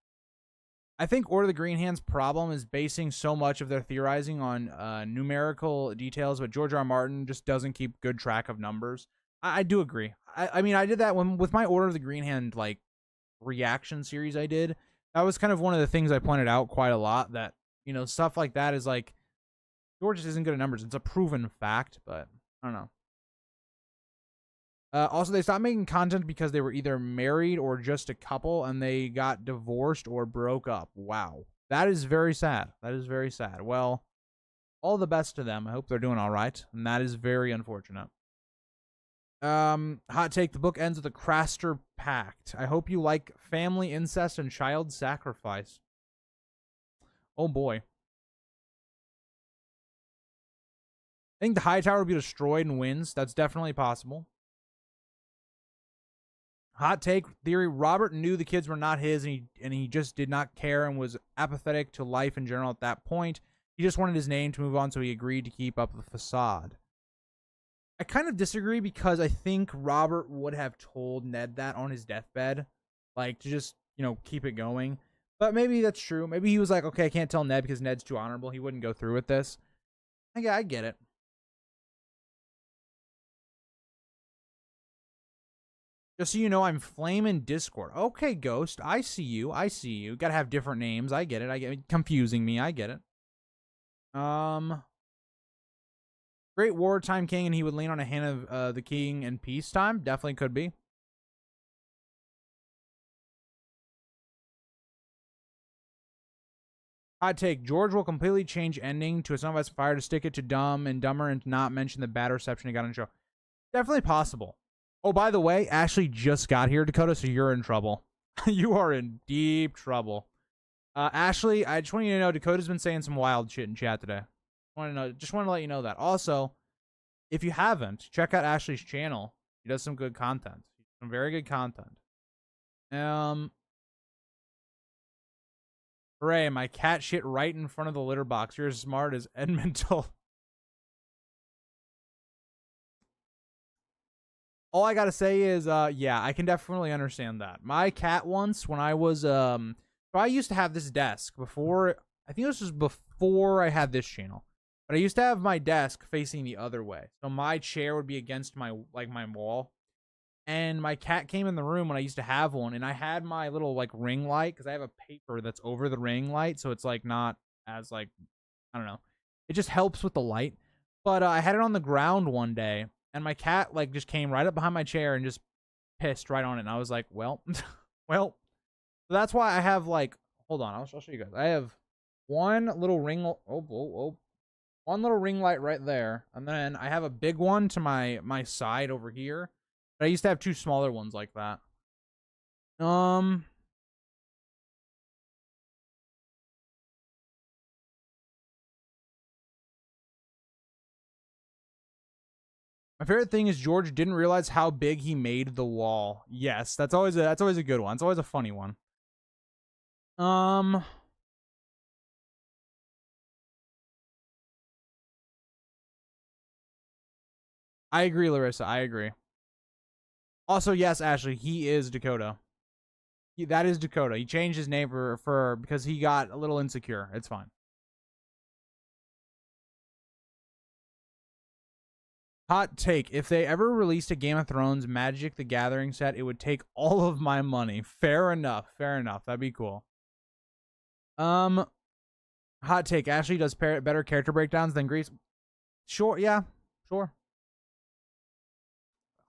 I think Order of the Green Hand's problem is basing so much of their theorizing on numerical details, but George R. R. Martin just doesn't keep good track of numbers. I do agree. I mean, I did that with my Order of the Green Hand like reaction series I did. That was kind of one of the things I pointed out quite a lot, that, you know, stuff like that is like, George just isn't good at numbers. It's a proven fact, but I don't know. Also, they stopped making content because they were either married or just a couple, and they got divorced or broke up. Wow. That is very sad. That is very sad. Well, all the best to them. I hope they're doing all right, and that is very unfortunate. Hot take, the book ends with a Craster Pact. I hope you like family incest and child sacrifice. Oh boy. I think the Hightower will be destroyed and wins. That's definitely possible. Hot take theory, Robert knew the kids were not his, and he just did not care and was apathetic to life in general at that point. He just wanted his name to move on, so he agreed to keep up the facade. I kind of disagree, because I think Robert would have told Ned that on his deathbed, like to just, you know, keep it going. But maybe that's true. Maybe he was like, okay, I can't tell Ned because Ned's too honorable. He wouldn't go through with this. Yeah, I get it. Just so you know, I'm Flame in Discord. Okay, Ghost. I see you. I see you. Gotta have different names. I get it. I get it. Confusing me. I get it. Great wartime king, and he would lean on a hand of the king in peacetime. Definitely could be. Hot take. George will completely change ending to a Son of Ice and Fire to stick it to Dumb and Dumber and not mention the bad reception he got on the show. Definitely possible. Oh, by the way, Ashley just got here, Dakota, so you're in trouble. You are in deep trouble. Ashley, I just want you to know Dakota's been saying some wild shit in chat today. Just want to let you know that. Also, if you haven't, check out Ashley's channel. He does some good content. Some very good content. Hooray, my cat shit right in front of the litter box. You're as smart as Edmonton. All I gotta say is, yeah, I can definitely understand that. My cat once, when I was, so I used to have this desk before, I think this was before I had this channel. But I used to have my desk facing the other way. So my chair would be against my wall. And my cat came in the room when I used to have one, and I had my little, like, ring light, because I have a paper that's over the ring light, so it's, like, not as, like, I don't know. It just helps with the light. But I had it on the ground one day, and my cat, like, just came right up behind my chair and just pissed right on it. And I was like, well, well. So that's why I have, like, hold on, I'll show you guys. I have one little ring, one little ring light right there. And then I have a big one to my side over here. But I used to have two smaller ones like that. My favorite thing is George didn't realize how big he made the wall. Yes, that's always a good one. It's always a funny one. I agree, Larissa. I agree. Also, yes, Ashley, he is Dakota. That is Dakota. He changed his name for because he got a little insecure. It's fine. Hot take. If they ever released a Game of Thrones Magic the Gathering set, it would take all of my money. Fair enough. Fair enough. That'd be cool. Hot take. Ashley does better character breakdowns than Grease. Sure. Yeah. Sure.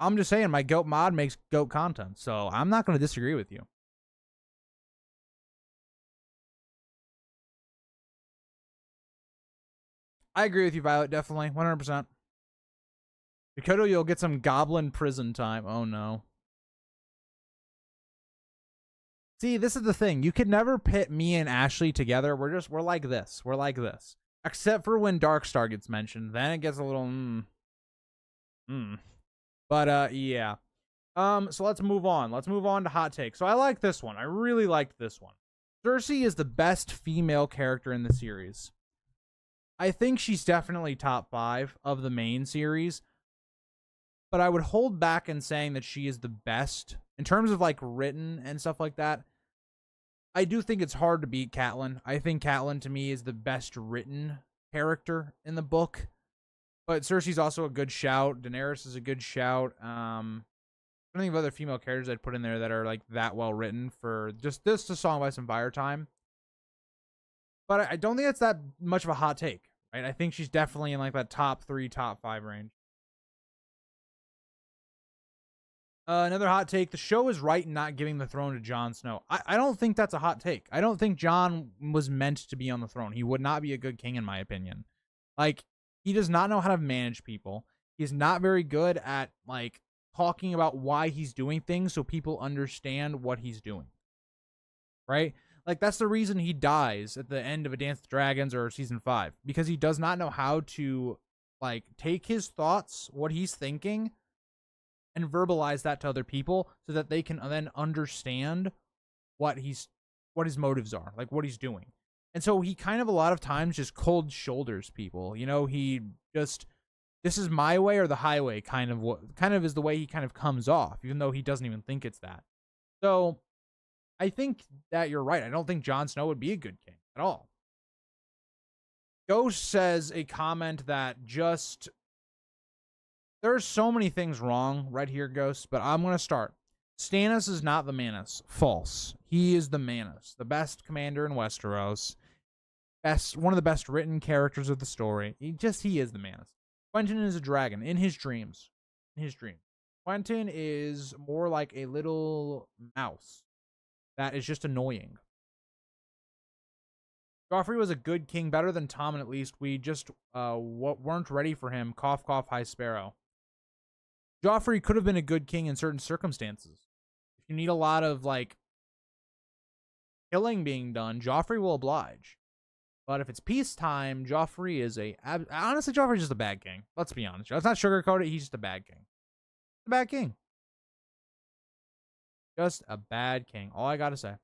I'm just saying my GOAT mod makes GOAT content, so I'm not going to disagree with you. I agree with you, Violet. Definitely. 100%. Dakota, you'll get some goblin prison time. Oh, no. See, this is the thing. You could never pit me and Ashley together. We're like this. We're like this. Except for when Darkstar gets mentioned. Then it gets a little, But, yeah. So let's move on. Let's move on to hot take. So I like this one. I really liked this one. Cersei is the best female character in the series. I think she's definitely top 5 of the main series. But I would hold back in saying that she is the best in terms of like written and stuff like that. I do think it's hard to beat Catelyn. I think Catelyn to me is the best written character in the book. But Cersei's also a good shout. Daenerys is a good shout. I don't think of other female characters I'd put in there that are like that well written for just this to Song of Ice and Fire time. But I don't think it's that much of a hot take, right? I think she's definitely in like that top 3, top 5 range. Another hot take. The show is right in not giving the throne to Jon Snow. I don't think that's a hot take. I don't think Jon was meant to be on the throne. He would not be a good king, in my opinion. Like, he does not know how to manage people. He's not very good at, like, talking about why he's doing things so people understand what he's doing. Right? Like, that's the reason he dies at the end of A Dance with Dragons or Season 5. Because he does not know how to, like, take his thoughts, what he's thinking, and verbalize that to other people so that they can then understand what his motives are, like what he's doing. And so he kind of a lot of times just cold shoulders people. You know, he just, this is my way or the highway kind of is the way he kind of comes off, even though he doesn't even think it's that. So I think that you're right. I don't think Jon Snow would be a good king at all. Ghost says a comment that just, there's so many things wrong right here, Ghost, but I'm going to start. Stannis is not the Manus. False. He is the Manus, the best commander in Westeros. One of the best written characters of the story. He is the Manus. Quentyn is a dragon in his dreams. Quentyn is more like a little mouse that is just annoying. Joffrey was a good king, better than Tommen at least. We just weren't ready for him. Cough, cough, High Sparrow. Joffrey could have been a good king in certain circumstances. If you need a lot of, like, killing being done, Joffrey will oblige. But if it's peacetime, Joffrey is honestly, Joffrey's just a bad king. Let's be honest. Let's not sugarcoat it. He's just a bad king. A bad king. Just a bad king. All I gotta say.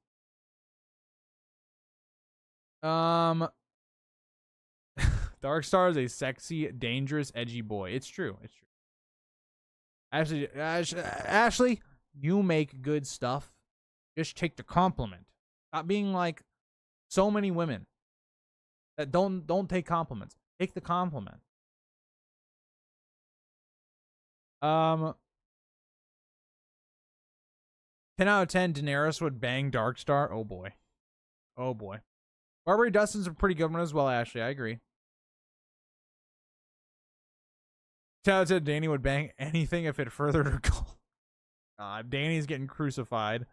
Darkstar is a sexy, dangerous, edgy boy. It's true. It's true. Ashley, you make good stuff. Just take the compliment. Stop being like so many women that don't take compliments. Take the compliment. 10 out of 10, Daenerys would bang Darkstar. Oh boy. Oh boy. Barbary Dustin's a pretty good one as well, Ashley. I agree. 10 out of 10, Dany would bang anything if it furthered her goal. Dany's getting crucified.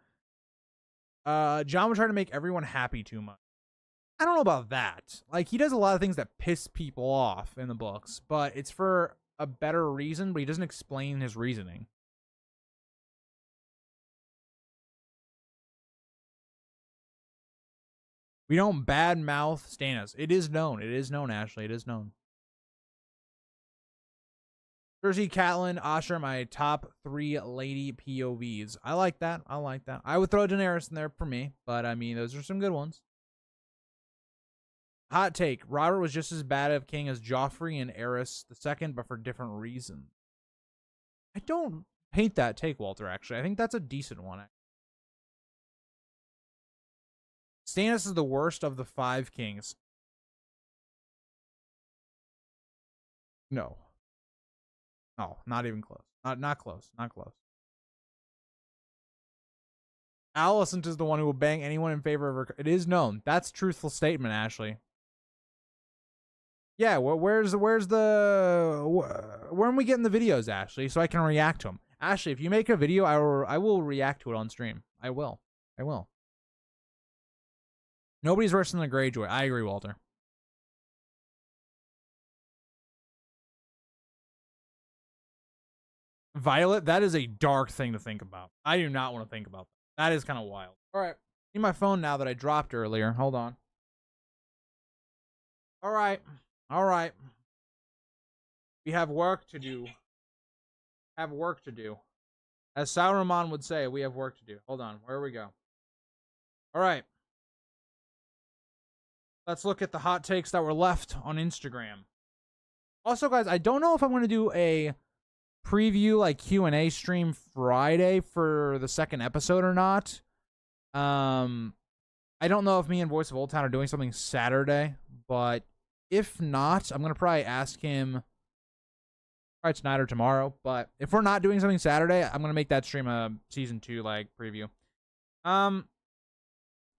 Jon would try to make everyone happy too much. I don't know about that. Like, he does a lot of things that piss people off in the books, but it's for a better reason, but he doesn't explain his reasoning. We don't badmouth Stannis. It is known. It is known, Ashley. It is known. Cersei, Catelyn, Asher, my top 3 lady POVs. I like that. I like that. I would throw Daenerys in there for me, but I mean, those are some good ones. Hot take. Robert was just as bad of king as Joffrey and Aerys II, but for different reasons. I don't hate that take, Walter, actually. I think that's a decent one. Stannis is the worst of the 5 kings. No. No, not even close. Not close. Not close. Alicent is the one who will bang anyone in favor of her. It is known. That's a truthful statement, Ashley. Yeah, where's when we getting the videos, Ashley, so I can react to them? Ashley, if you make a video, I will react to it on stream. I will. I will. Nobody's worse than the Greyjoy. I agree, Walter. Violet, that is a dark thing to think about. I do not want to think about that. That is kind of wild. All right. Need my phone now that I dropped earlier. Hold on. All right. All right. We have work to do. Have work to do. As Sauron would say, we have work to do. Hold on. Where we go? All right. Let's look at the hot takes that were left on Instagram. Also, guys, I don't know if I'm going to do a preview, like Q&A stream Friday for the second episode or not. I don't know if me and Voice of Old Town are doing something Saturday, but if not, I'm going to probably ask him probably tonight or tomorrow. But if we're not doing something Saturday, I'm going to make that stream a season 2 like preview.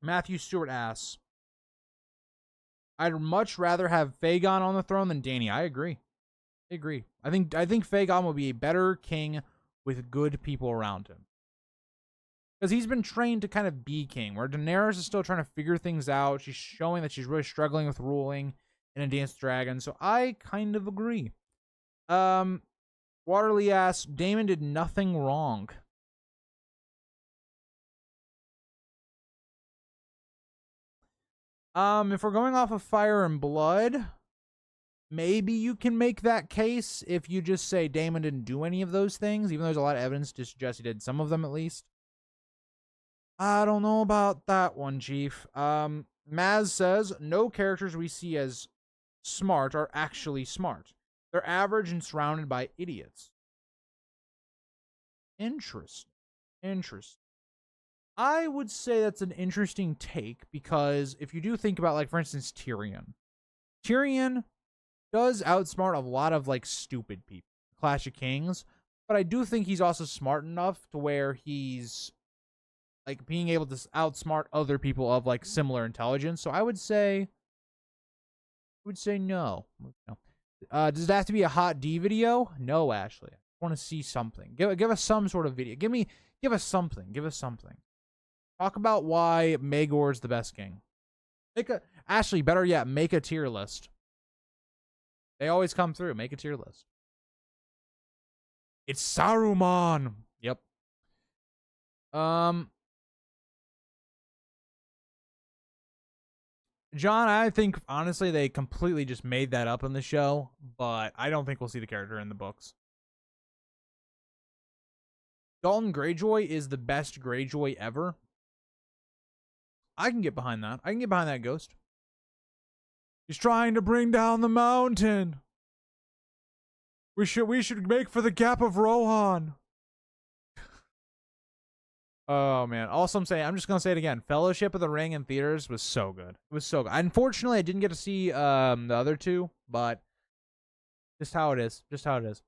Matthew Stewart asks, I'd much rather have Aegon on the throne than Dany. I agree. I agree. I think Aegon will be a better king with good people around him. Because he's been trained to kind of be king, where Daenerys is still trying to figure things out. She's showing that she's really struggling with ruling in A Dance with Dragons. So I kind of agree. Waterly asks, Daemon did nothing wrong. If we're going off of Fire and Blood, maybe you can make that case if you just say Daemon didn't do any of those things, even though there's a lot of evidence to suggest he did some of them at least. I don't know about that one, Chief. Maz says, no characters we see as smart are actually smart. They're average and surrounded by idiots. Interesting. Interesting. I would say that's an interesting take, because if you do think about, like, for instance, Tyrion. Tyrion does outsmart a lot of, like, stupid people. Clash of Kings. But I do think he's also smart enough to where he's, like, being able to outsmart other people of, like, similar intelligence. So I would say no. Does it have to be a hot D video? No, Ashley. I want to see something. Give us some sort of video. Give us something. Give us something. Talk about why Maegor's the best king. Ashley, better yet, make a tier list. They always come through. Make a tier list. It's Saruman. Yep. John, I think, honestly, they completely just made that up in the show, but I don't think we'll see the character in the books. Dalton Greyjoy is the best Greyjoy ever. I can get behind that. I can get behind that ghost. He's trying to bring down the mountain. We should make for the Gap of Rohan. Oh, man. Also, I'm just going to say it again. Fellowship of the Ring in theaters was so good. It was so good. Unfortunately, I didn't get to see the other two, but just how it is. Just how it is.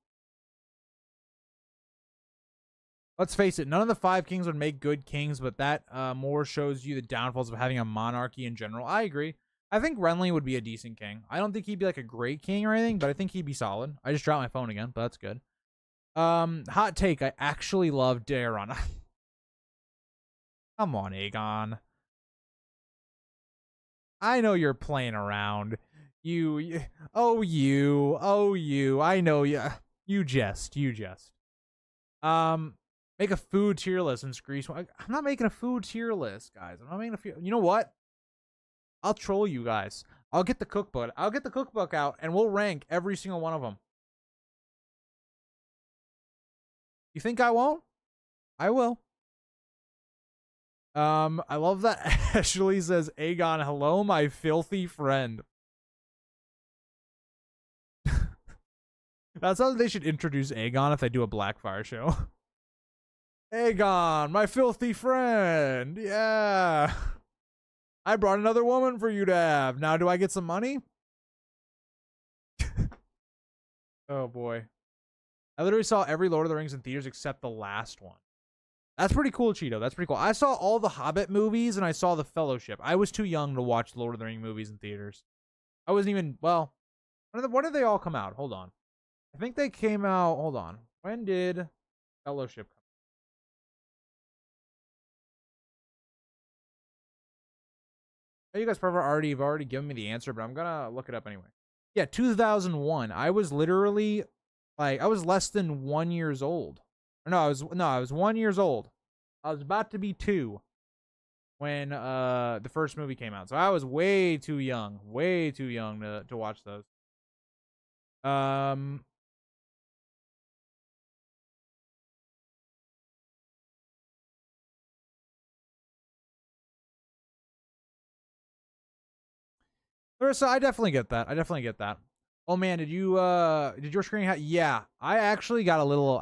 Let's face it, none of the 5 kings would make good kings, but that more shows you the downfalls of having a monarchy in general. I agree. I think Renly would be a decent king. I don't think he'd be like a great king or anything, but I think he'd be solid. I just dropped my phone again, but that's good. Hot take, I actually love Daeron. Come on, Aegon. I know you're playing around. I know you. You jest. Make a food tier list and Grease. I'm not making a food tier list, guys. I'm not making a food. You know what? I'll troll you guys. I'll get the cookbook. I'll get the cookbook out, and we'll rank every single one of them. You think I won't? I will. I love that Ashley says, Aegon, hello, my filthy friend. That's how they should introduce Aegon if they do a Blackfire show. Aegon, my filthy friend. Yeah. I brought another woman for you to have. Now, do I get some money? Oh, boy. I literally saw every Lord of the Rings in theaters except the last one. That's pretty cool, Cheeto. That's pretty cool. I saw all the Hobbit movies, and I saw The Fellowship. I was too young to watch the Lord of the Rings movies in theaters. I wasn't even, well, when did they all come out? Hold on. I think they came out, hold on. When did Fellowship. You guys probably have already given me the answer, but I'm gonna look it up anyway. Yeah, 2001. I was literally like, I was less than 1 years old. I was 1 years old. I was about to be 2 when the first movie came out. So I was way too young to watch those. So I definitely get that. Oh man, did your screen have? Yeah, I actually got a little.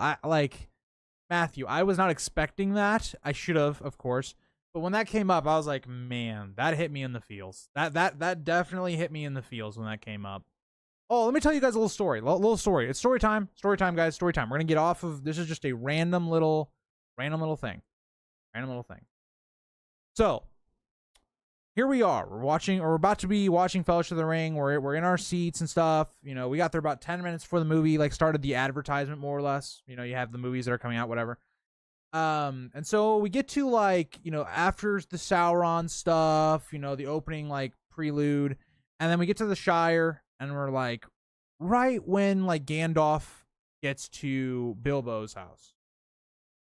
Matthew, I was not expecting that. I should have, of course. But when that came up, I was like, man, that hit me in the feels. That definitely hit me in the feels when that came up. Oh, let me tell you guys a little story. Little story. It's story time. Story time, guys. Story time. We're gonna get off of this. Is just a random little thing. So here we are. We're about to be watching Fellowship of the Ring. We're in our seats and stuff. You know, we got there about 10 minutes before the movie like started the advertisement, more or less. You know, you have the movies that are coming out, whatever. And so we get to like, you know, after the Sauron stuff, you know, the opening like prelude, and then we get to the Shire, and we're like right when like Gandalf gets to Bilbo's house.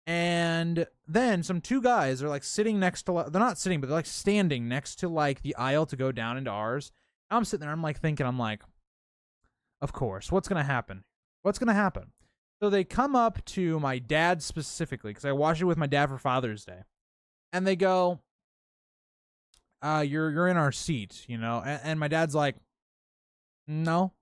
And then some 2 guys are like sitting next to, they're not sitting, but they're like standing next to like the aisle to go down into ours. I'm sitting there, I'm like thinking, of course, what's going to happen? So they come up to my dad specifically, because I watched it with my dad for Father's Day. And they go, you're in our seat, you know? And my dad's like, no.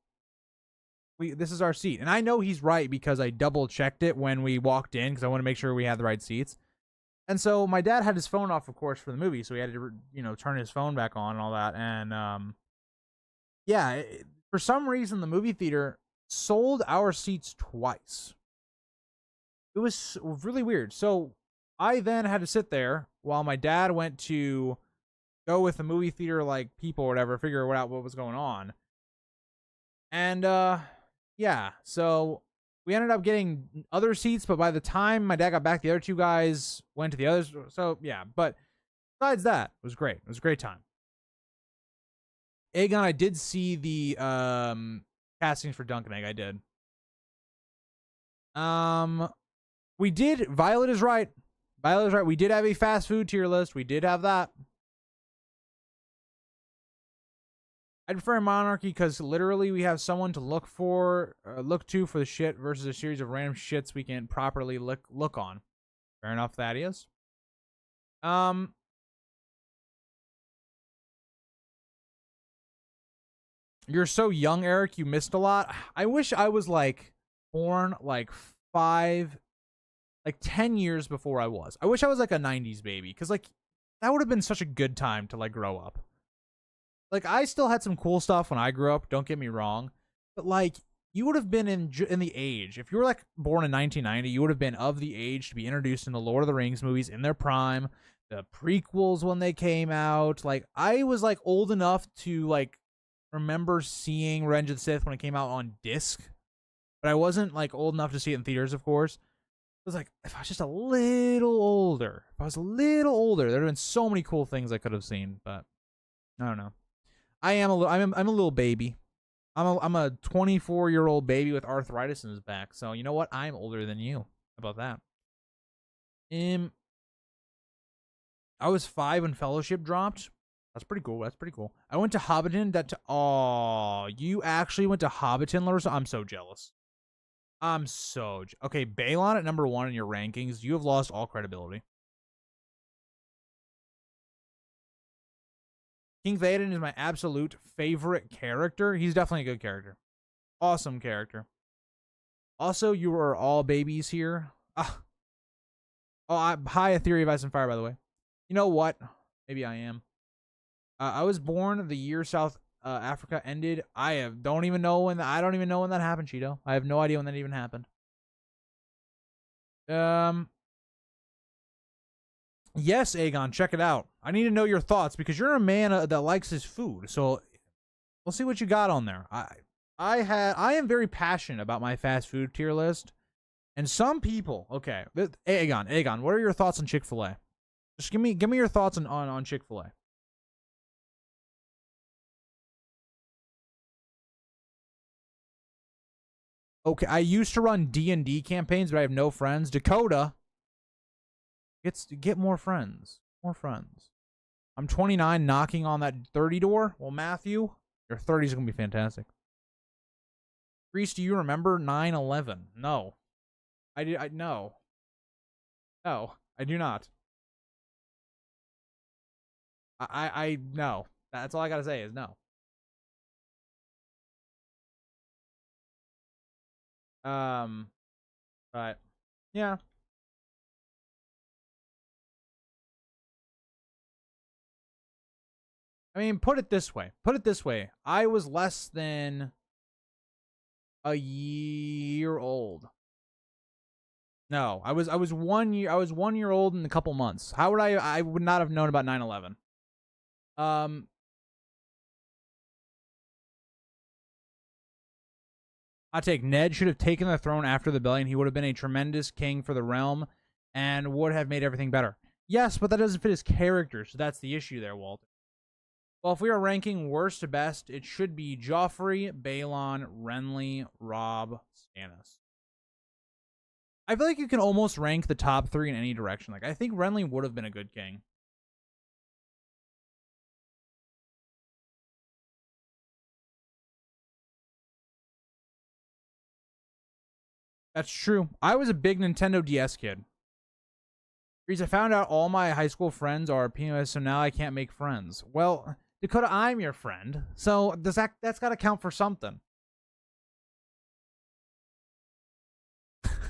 This is our seat. And I know he's right because I double checked it when we walked in because I want to make sure we had the right seats. And so my dad had his phone off, of course, for the movie, so he had to, you know, turn his phone back on and all that. And yeah, for some reason the movie theater sold our seats twice. It was really weird. So I then had to sit there while my dad went to go with the movie theater like people or whatever, figure out what was going on. And yeah, so we ended up getting other seats, but by the time my dad got back, the other 2 guys went to the others. So yeah, but besides that, it was great. It was a great time. Aegon, I did see the castings for Dunk and Egg. I did. We did. Violet is right. We did have a fast food tier list. We did have that. I prefer monarchy because literally we have someone to look to for the shit versus a series of random shits we can properly look on. Fair enough, Thaddeus. You're so young, Eric. You missed a lot. I wish I was like born like 10 years before I was. I wish I was like a 90s baby because like that would have been such a good time to like grow up. Like, I still had some cool stuff when I grew up, don't get me wrong. But, like, you would have been in the age. If you were, like, born in 1990, you would have been of the age to be introduced in the Lord of the Rings movies in their prime. The prequels when they came out. Like, I was, like, old enough to, like, remember seeing Revenge of the Sith when it came out on disc. But I wasn't, like, old enough to see it in theaters, of course. It was like, if I was just a little older. There would have been so many cool things I could have seen. But, I don't know. I'm a little baby. I'm a 24-year-old baby with arthritis in his back. So you know what? I'm older than you. How about that? I was 5 when Fellowship dropped. That's pretty cool. I went to Hobbiton. Oh, you actually went to Hobbiton, Larissa? I'm so jealous. Okay, Balon at number 1 in your rankings. You have lost all credibility. King Theoden is my absolute favorite character. He's definitely a good character. Awesome character. Also, you are all babies here. Hi, A Theory of Ice and Fire, by the way. You know what? Maybe I am. I was born the year South Africa ended. I don't even know when that happened, Cheeto. I have no idea when that even happened. Yes, Aegon, check it out. I need to know your thoughts because you're a man that likes his food. So we'll see what you got on there. I am very passionate about my fast food tier list. And some people, okay, Aegon, what are your thoughts on Chick-fil-A? Just give me your thoughts on Chick-fil-A. Okay, I used to run D&D campaigns, but I have no friends. Dakota gets to get more friends. More friends. I'm 29, knocking on that 30 door. Well, Matthew, your 30s is going to be fantastic. Reese, do you remember 9/11? No. No. No, I do not. No. That's all I got to say is no. But yeah. I mean, put it this way. I was less than a year old. No, I was 1 year. I was 1 year old in a couple months. How would I would not have known about 9/11. I take Ned should have taken the throne after the rebellion. He would have been a tremendous king for the realm and would have made everything better. Yes, but that doesn't fit his character, so that's the issue there, Walter. Well, if we are ranking worst to best, it should be Joffrey, Balon, Renly, Robb, Stannis. I feel like you can almost rank the top 3 in any direction. Like, I think Renly would have been a good king. That's true. I was a big Nintendo DS kid. Because I found out all my high school friends are POS, so now I can't make friends. Well, Dakota, I'm your friend, so that's got to count for something.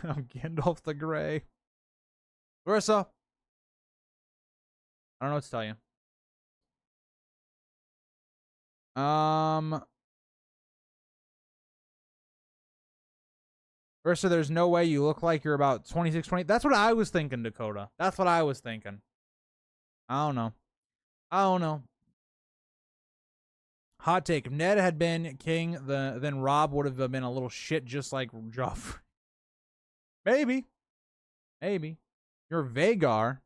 I'm Gandalf the Grey. Larissa, I don't know what to tell you. Larissa, there's no way you look like you're about 26, 20. That's what I was thinking, Dakota. That's what I was thinking. I don't know. Hot take. If Ned had been king, then Robb would have been a little shit just like Joffrey. Maybe. You're Vagar.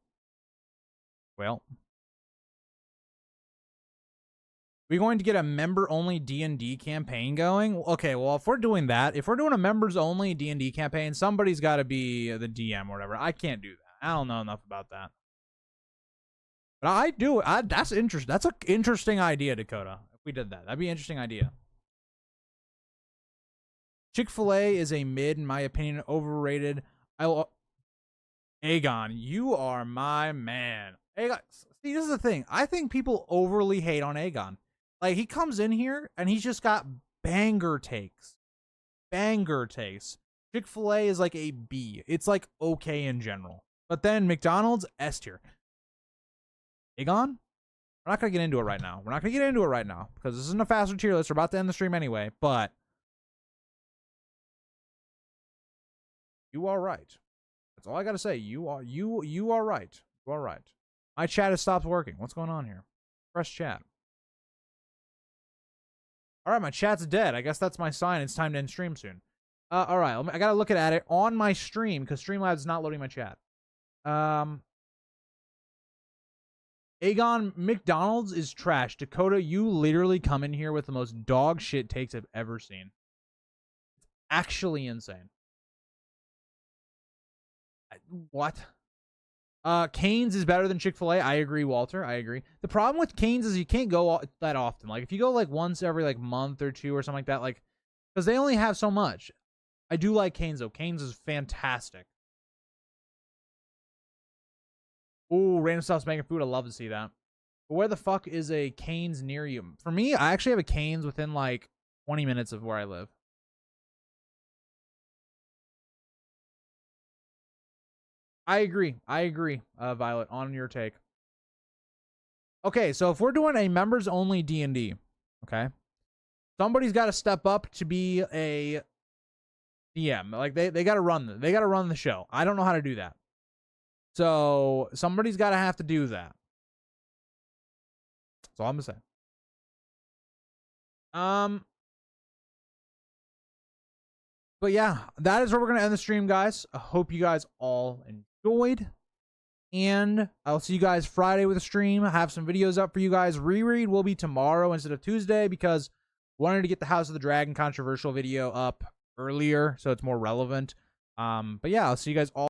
Well. We're going to get a member-only D&D campaign going? Okay, well, if we're doing that, if we're doing a members-only D&D campaign, somebody's got to be the DM or whatever. I can't do that. I don't know enough about that. But I do. That's interesting. That's an interesting idea, Dakota. If we did that, that'd be an interesting idea. Chick-fil-A is a mid, in my opinion, overrated. Aegon, you are my man. Aegon, see, this is the thing. I think people overly hate on Aegon. Like, he comes in here and he's just got banger takes. Chick-fil-A is like a B. It's like okay in general. But then McDonald's, S tier. Aegon? We're not going to get into it right now. Because this isn't a faster tier list. We're about to end the stream anyway. But you are right. That's all I got to say. You are right. You are right. My chat has stopped working. What's going on here? Press chat. All right, my chat's dead. I guess that's my sign. It's time to end stream soon. All right, I gotta look at it on my stream because Streamlabs is not loading my chat. Aegon, McDonald's is trash. Dakota, you literally come in here with the most dog shit takes I've ever seen. It's actually insane. What? Cane's is better than Chick-fil-A. I agree, Walter. I agree. The problem with Cane's is you can't go that often. Like, if you go like once every like month or two or something like that, like, because they only have so much. I do like Cane's though. Cane's is fantastic. Ooh, random stuff's making food. I love to see that. But where the fuck is a Cane's near you? For me, I actually have a Cane's within like 20 minutes of where I live. I agree, Violet, on your take. Okay, so if we're doing a members only D&D, okay, somebody's got to step up to be a DM. Like they got to run the show. I don't know how to do that. So somebody's got to have to do that. That's all I'm gonna say. But yeah, that is where we're going to end the stream, guys. I hope you guys all enjoyed. And I'll see you guys Friday with a stream. I have some videos up for you guys. Reread will be tomorrow instead of Tuesday because I wanted to get the House of the Dragon controversial video up earlier so it's more relevant. But yeah, I'll see you guys all.